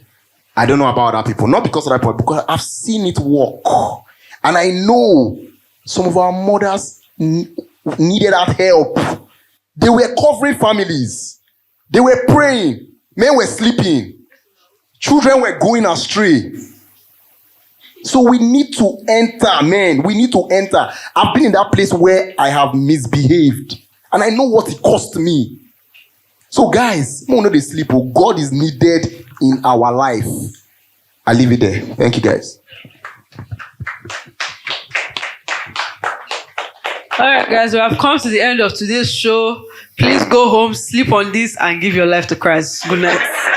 [SPEAKER 3] I don't know about other people. Not because of that people, because I've seen it work. And I know some of our mothers needed that help. They were covering families. They were praying. Men were sleeping. Children were going astray. So we need to enter, man. We need to enter. I've been in that place where I have misbehaved. And I know what it cost me. So guys, no know they sleep. God is needed in our life. I leave it there. Thank you, guys.
[SPEAKER 4] All right, guys, we have come to the end of today's show. Please go home, sleep on this, and give your life to Christ. Good night.